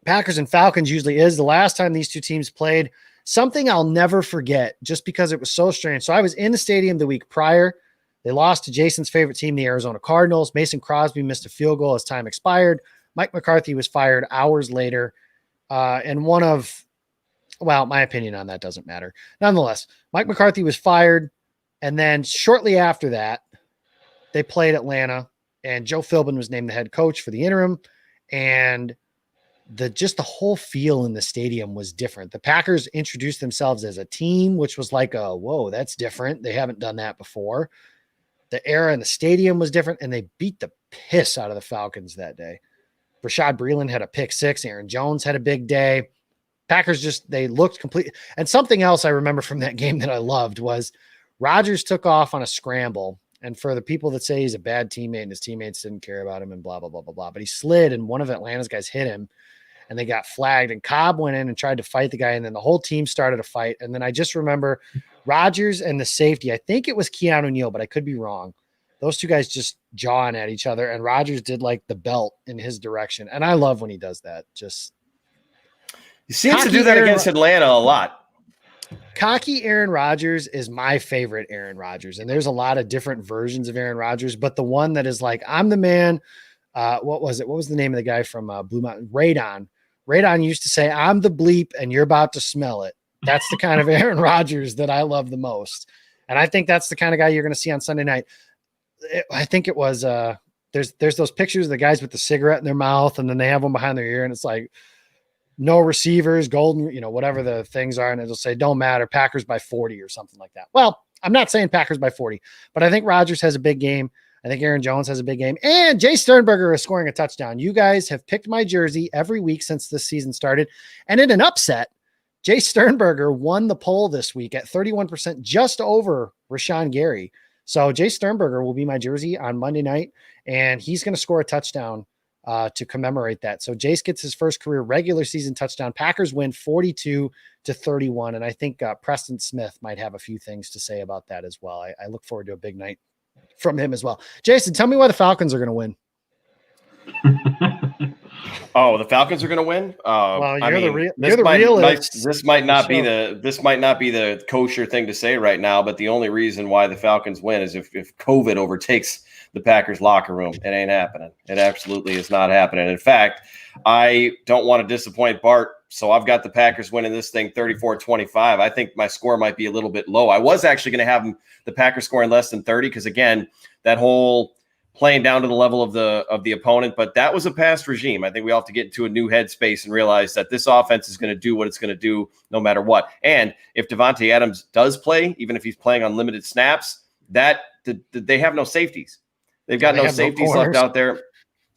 Packers and Falcons usually is. The last time these two teams played, something I'll never forget just because it was so strange. So I was in the stadium the week prior. They lost to Jason's favorite team, the Arizona Cardinals. Mason Crosby missed a field goal as time expired. Mike McCarthy was fired hours later. And my opinion on that doesn't matter. Nonetheless, Mike McCarthy was fired. And then shortly after that, they played Atlanta, and Joe Philbin was named the head coach for the interim. And the whole feel in the stadium was different. The Packers introduced themselves as a team, which was like, whoa, that's different. They haven't done that before. The era in the stadium was different, and they beat the piss out of the Falcons that day. Rashad Breeland had a pick six. Aaron Jones had a big day. Packers they looked complete. And something else I remember from that game that I loved was Rodgers took off on a scramble. And for the people that say he's a bad teammate and his teammates didn't care about him and blah, blah, blah, blah, blah. But he slid and one of Atlanta's guys hit him and they got flagged and Cobb went in and tried to fight the guy. And then the whole team started a fight. And then I just remember Rodgers and the safety, I think it was Keanu Neal, but I could be wrong. Those two guys just jawing at each other and Rodgers did like the belt in his direction. And I love when he does that. He seems to do that against Atlanta a lot. Cocky Aaron Rodgers is my favorite Aaron Rodgers. And there's a lot of different versions of Aaron Rodgers, but the one that is like, I'm the man. What was it? What was the name of the guy from Blue Mountain? Radon. Radon used to say, I'm the bleep and you're about to smell it. That's the kind of Aaron Rodgers that I love the most. And I think that's the kind of guy you're going to see on Sunday night. I think it was, there's those pictures of the guys with the cigarette in their mouth and then they have one behind their ear and it's like, no receivers, golden, whatever the things are. And it'll say, don't matter, Packers by 40 or something like that. Well, I'm not saying Packers by 40, but I think Rodgers has a big game. I think Aaron Jones has a big game. And Jay Sternberger is scoring a touchdown. You guys have picked my jersey every week since this season started. And in an upset, Jay Sternberger won the poll this week at 31%, just over Rashawn Gary. So Jay Sternberger will be my jersey on Monday night, and he's going to score a touchdown to commemorate that. So Jace gets his first career regular season touchdown. Packers win 42-31. And I think Preston Smith might have a few things to say about that as well. I look forward to a big night from him as well. Jason, tell me why the Falcons are going to win. The Falcons are going to win. Well, you're the realist. This might not be the kosher thing to say right now, but the only reason why the Falcons win is if COVID overtakes the Packers locker room. It ain't happening. It absolutely is not happening. In fact, I don't want to disappoint Bart, so I've got the Packers winning this thing 34-25. I think my score might be a little bit low. I was actually going to have the Packers scoring less than 30 because, again, that whole playing down to the level of the opponent, but that was a past regime. I think we all have to get into a new headspace and realize that this offense is going to do what it's going to do no matter what. And if Devontae Adams does play, even if he's playing on limited snaps, that they have no safeties. They've got no safeties left out there.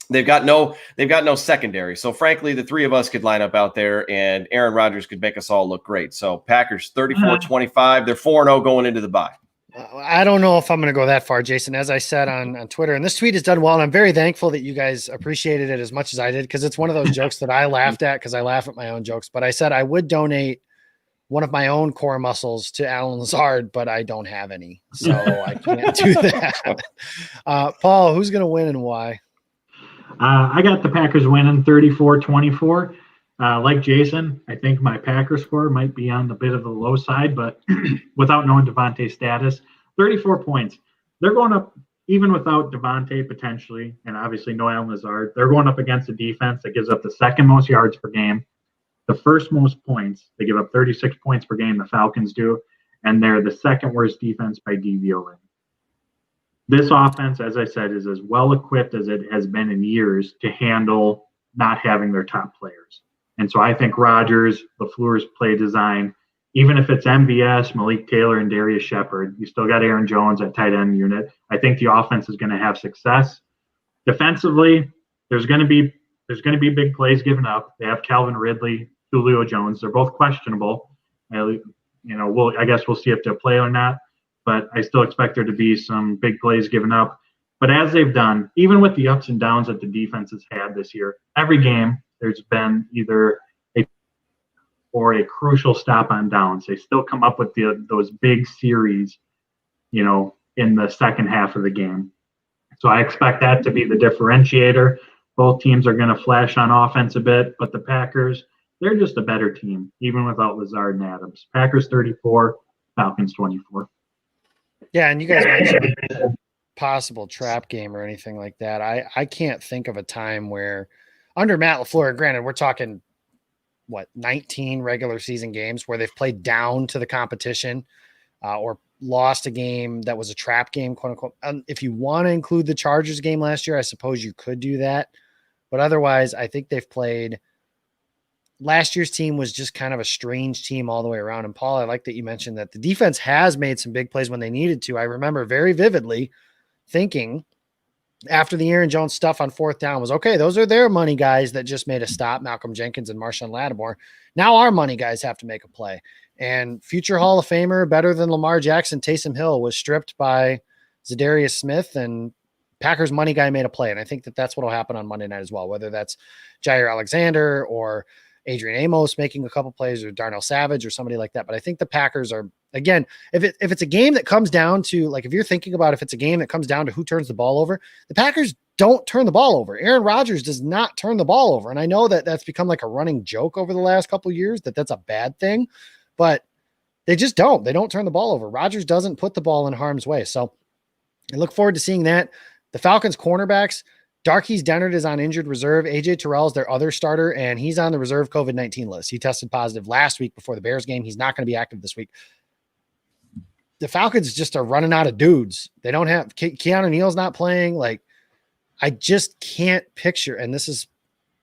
They've got no secondary. So frankly, the three of us could line up out there and Aaron Rodgers could make us all look great. So Packers 34-25. They're 4-0 going into the bye. I don't know if I'm going to go that far, Jason. As I said on Twitter, and this tweet has done well, and I'm very thankful that you guys appreciated it as much as I did, because it's one of those jokes that I laughed at because I laugh at my own jokes. But I said I would donate one of my own core muscles to Allen Lazard, but I don't have any, so I can't do that. Paul, who's going to win and why? I got the Packers winning 34-24. Like Jason, I think my Packers score might be on the bit of the low side, but without knowing Devontae's status, 34 points. They're going up, even without Devontae potentially, and obviously no Allen Lazard. They're going up against a defense that gives up the second most yards per game, the first most points. They give up 36 points per game, the Falcons do, and they're the second worst defense by DVOA. This offense, as I said, is as well equipped as it has been in years to handle not having their top players. And so I think Rodgers, LaFleur's play design, even if it's MVS, Malik Taylor, and Darius Shepard, you still got Aaron Jones at tight end unit. I think the offense is going to have success. Defensively, there's going to be big plays given up. They have Calvin Ridley, Julio Jones. They're both questionable. I guess we'll see if they'll play or not. But I still expect there to be some big plays given up. But as they've done, even with the ups and downs that the defense has had this year, every game there's been either a crucial stop on downs. They still come up with those big series, in the second half of the game. So I expect that to be the differentiator. Both teams are going to flash on offense a bit, but the Packers, they're just a better team, even without Lazard and Adams. Packers 34, Falcons 24. Yeah, and you guys mentioned possible trap game or anything like that. I can't think of a time where under Matt LaFleur, granted, we're talking 19 regular season games where they've played down to the competition or lost a game that was a trap game, quote unquote. If you want to include the Chargers game last year, I suppose you could do that. But otherwise, I think they've played – last year's team was just kind of a strange team all the way around. And, Paul, I like that you mentioned that the defense has made some big plays when they needed to. I remember very vividly thinking after the Aaron Jones stuff on fourth down was, okay, those are their money guys that just made a stop, Malcolm Jenkins and Marshawn Lattimore. Now our money guys have to make a play. And future Hall of Famer, better than Lamar Jackson, Taysom Hill was stripped by Zadarius Smith, and Packers money guy made a play. And I think that that's what will happen on Monday night as well, whether that's Jair Alexander or Adrian Amos making a couple plays or Darnell Savage or somebody like that. But I think the Packers are, again, if it's a game that comes down to, like, if you're thinking about if it's a game that comes down to who turns the ball over, the Packers don't turn the ball over. Aaron Rodgers does not turn the ball over. And I know that that's become like a running joke over the last couple of years, that that's a bad thing, but they just don't. They don't turn the ball over. Rodgers doesn't put the ball in harm's way. So I look forward to seeing that. The Falcons cornerbacks, Darqueze Dennard is on injured reserve. AJ Terrell is their other starter, and he's on the reserve COVID-19 list. He tested positive last week before the Bears game. He's not going to be active this week. The Falcons just are running out of dudes. They don't have Keanu Neal's not playing. Like, I just can't picture, and this is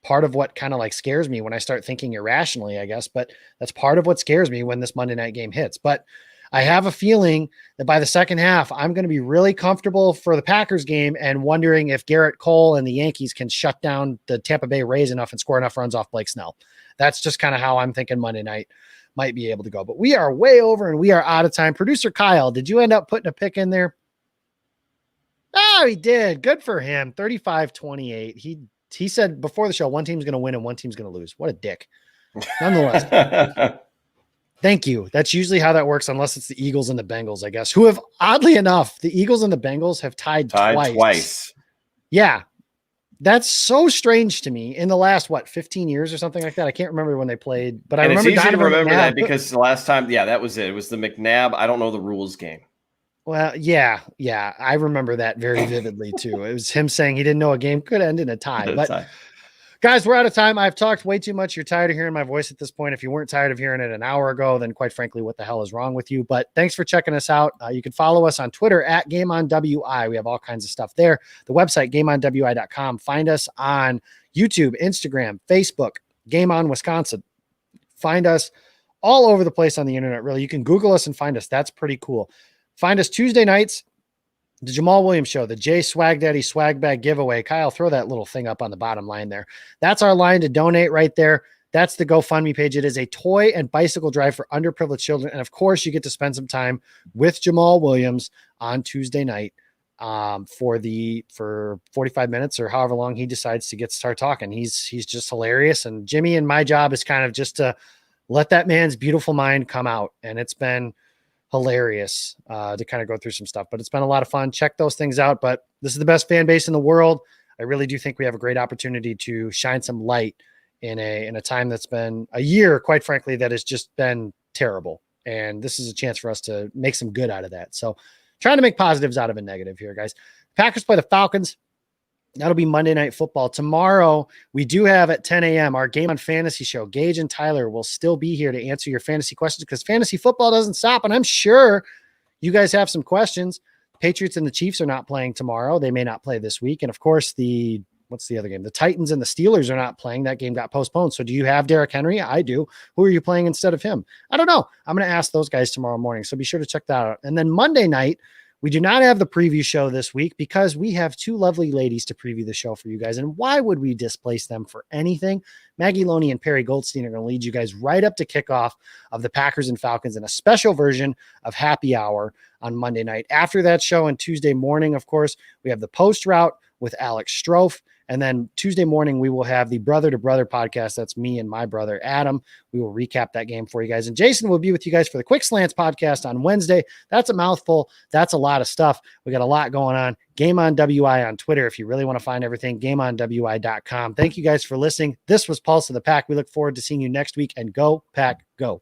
part of what kind of like scares me when I start thinking irrationally, I guess, but that's part of what scares me when this Monday night game hits. But I have a feeling that by the second half, I'm going to be really comfortable for the Packers game and wondering if Garrett Cole and the Yankees can shut down the Tampa Bay Rays enough and score enough runs off Blake Snell. That's just kind of how I'm thinking Monday night might be able to go. But we are way over and we are out of time. Producer Kyle, did you end up putting a pick in there? Oh, he did. Good for him. 35-28. He said before the show, one team's going to win and one team's going to lose. What a dick. Nonetheless. Thank you. That's usually how that works, unless it's the Eagles and the Bengals, I guess, who have, oddly enough, the Eagles and the Bengals have tied twice. Yeah. That's so strange to me in the last, 15 years or something like that. I can't remember when they played, but I remember. It's easy to remember that because the last time, that was it. It was the McNabb, I don't know the rules game. Well, yeah. I remember that very vividly too. It was him saying he didn't know a game could end in a tie. But guys, we're out of time. I've talked way too much. You're tired of hearing my voice at this point. If you weren't tired of hearing it an hour ago, then quite frankly, what the hell is wrong with you? But thanks for checking us out. You can follow us on Twitter at GameOnWI. We have all kinds of stuff there. The website, GameOnWI.com. Find us on YouTube, Instagram, Facebook, Game On Wisconsin. Find us all over the place on the internet, really. You can Google us and find us. That's pretty cool. Find us Tuesday nights, the Jamal Williams Show, the Jay Swag Daddy Swag Bag giveaway. Kyle, throw that little thing up on the bottom line there. That's our line to donate right there. That's the GoFundMe page. It is a toy and bicycle drive for underprivileged children. And of course, you get to spend some time with Jamal Williams on Tuesday night for 45 minutes or however long he decides to start talking. He's just hilarious. And Jimmy and my job is kind of just to let that man's beautiful mind come out. And it's been hilarious to kind of go through some stuff, but it's been a lot of fun. Check those things out. But this is the best fan base in the world. I really do think we have a great opportunity to shine some light in a time that's been a year, quite frankly, that has just been terrible. And this is a chance for us to make some good out of that. So trying to make positives out of a negative here, guys. Packers play the Falcons. That'll be Monday Night Football. Tomorrow, we do have at 10 a.m. our Game on Fantasy show. Gage and Tyler will still be here to answer your fantasy questions because fantasy football doesn't stop. And I'm sure you guys have some questions. Patriots and the Chiefs are not playing tomorrow. They may not play this week. And of course, the what's the other game? The Titans and the Steelers are not playing. That game got postponed. So do you have Derrick Henry? I do. Who are you playing instead of him? I don't know. I'm going to ask those guys tomorrow morning. So be sure to check that out. And then Monday night, we do not have the preview show this week because we have two lovely ladies to preview the show for you guys. And why would we displace them for anything? Maggie Loney and Perry Goldstein are going to lead you guys right up to kickoff of the Packers and Falcons in a special version of Happy Hour on Monday night. After that show and Tuesday morning, of course, we have the post route with Alex Strofe. And then Tuesday morning, we will have the Brother to Brother podcast. That's me and my brother, Adam. We will recap that game for you guys. And Jason will be with you guys for the Quick Slants podcast on Wednesday. That's a mouthful. That's a lot of stuff. We got a lot going on. Game on WI on Twitter. If you really want to find everything, gameonwi.com. Thank you guys for listening. This was Pulse of the Pack. We look forward to seeing you next week, and go Pack, go.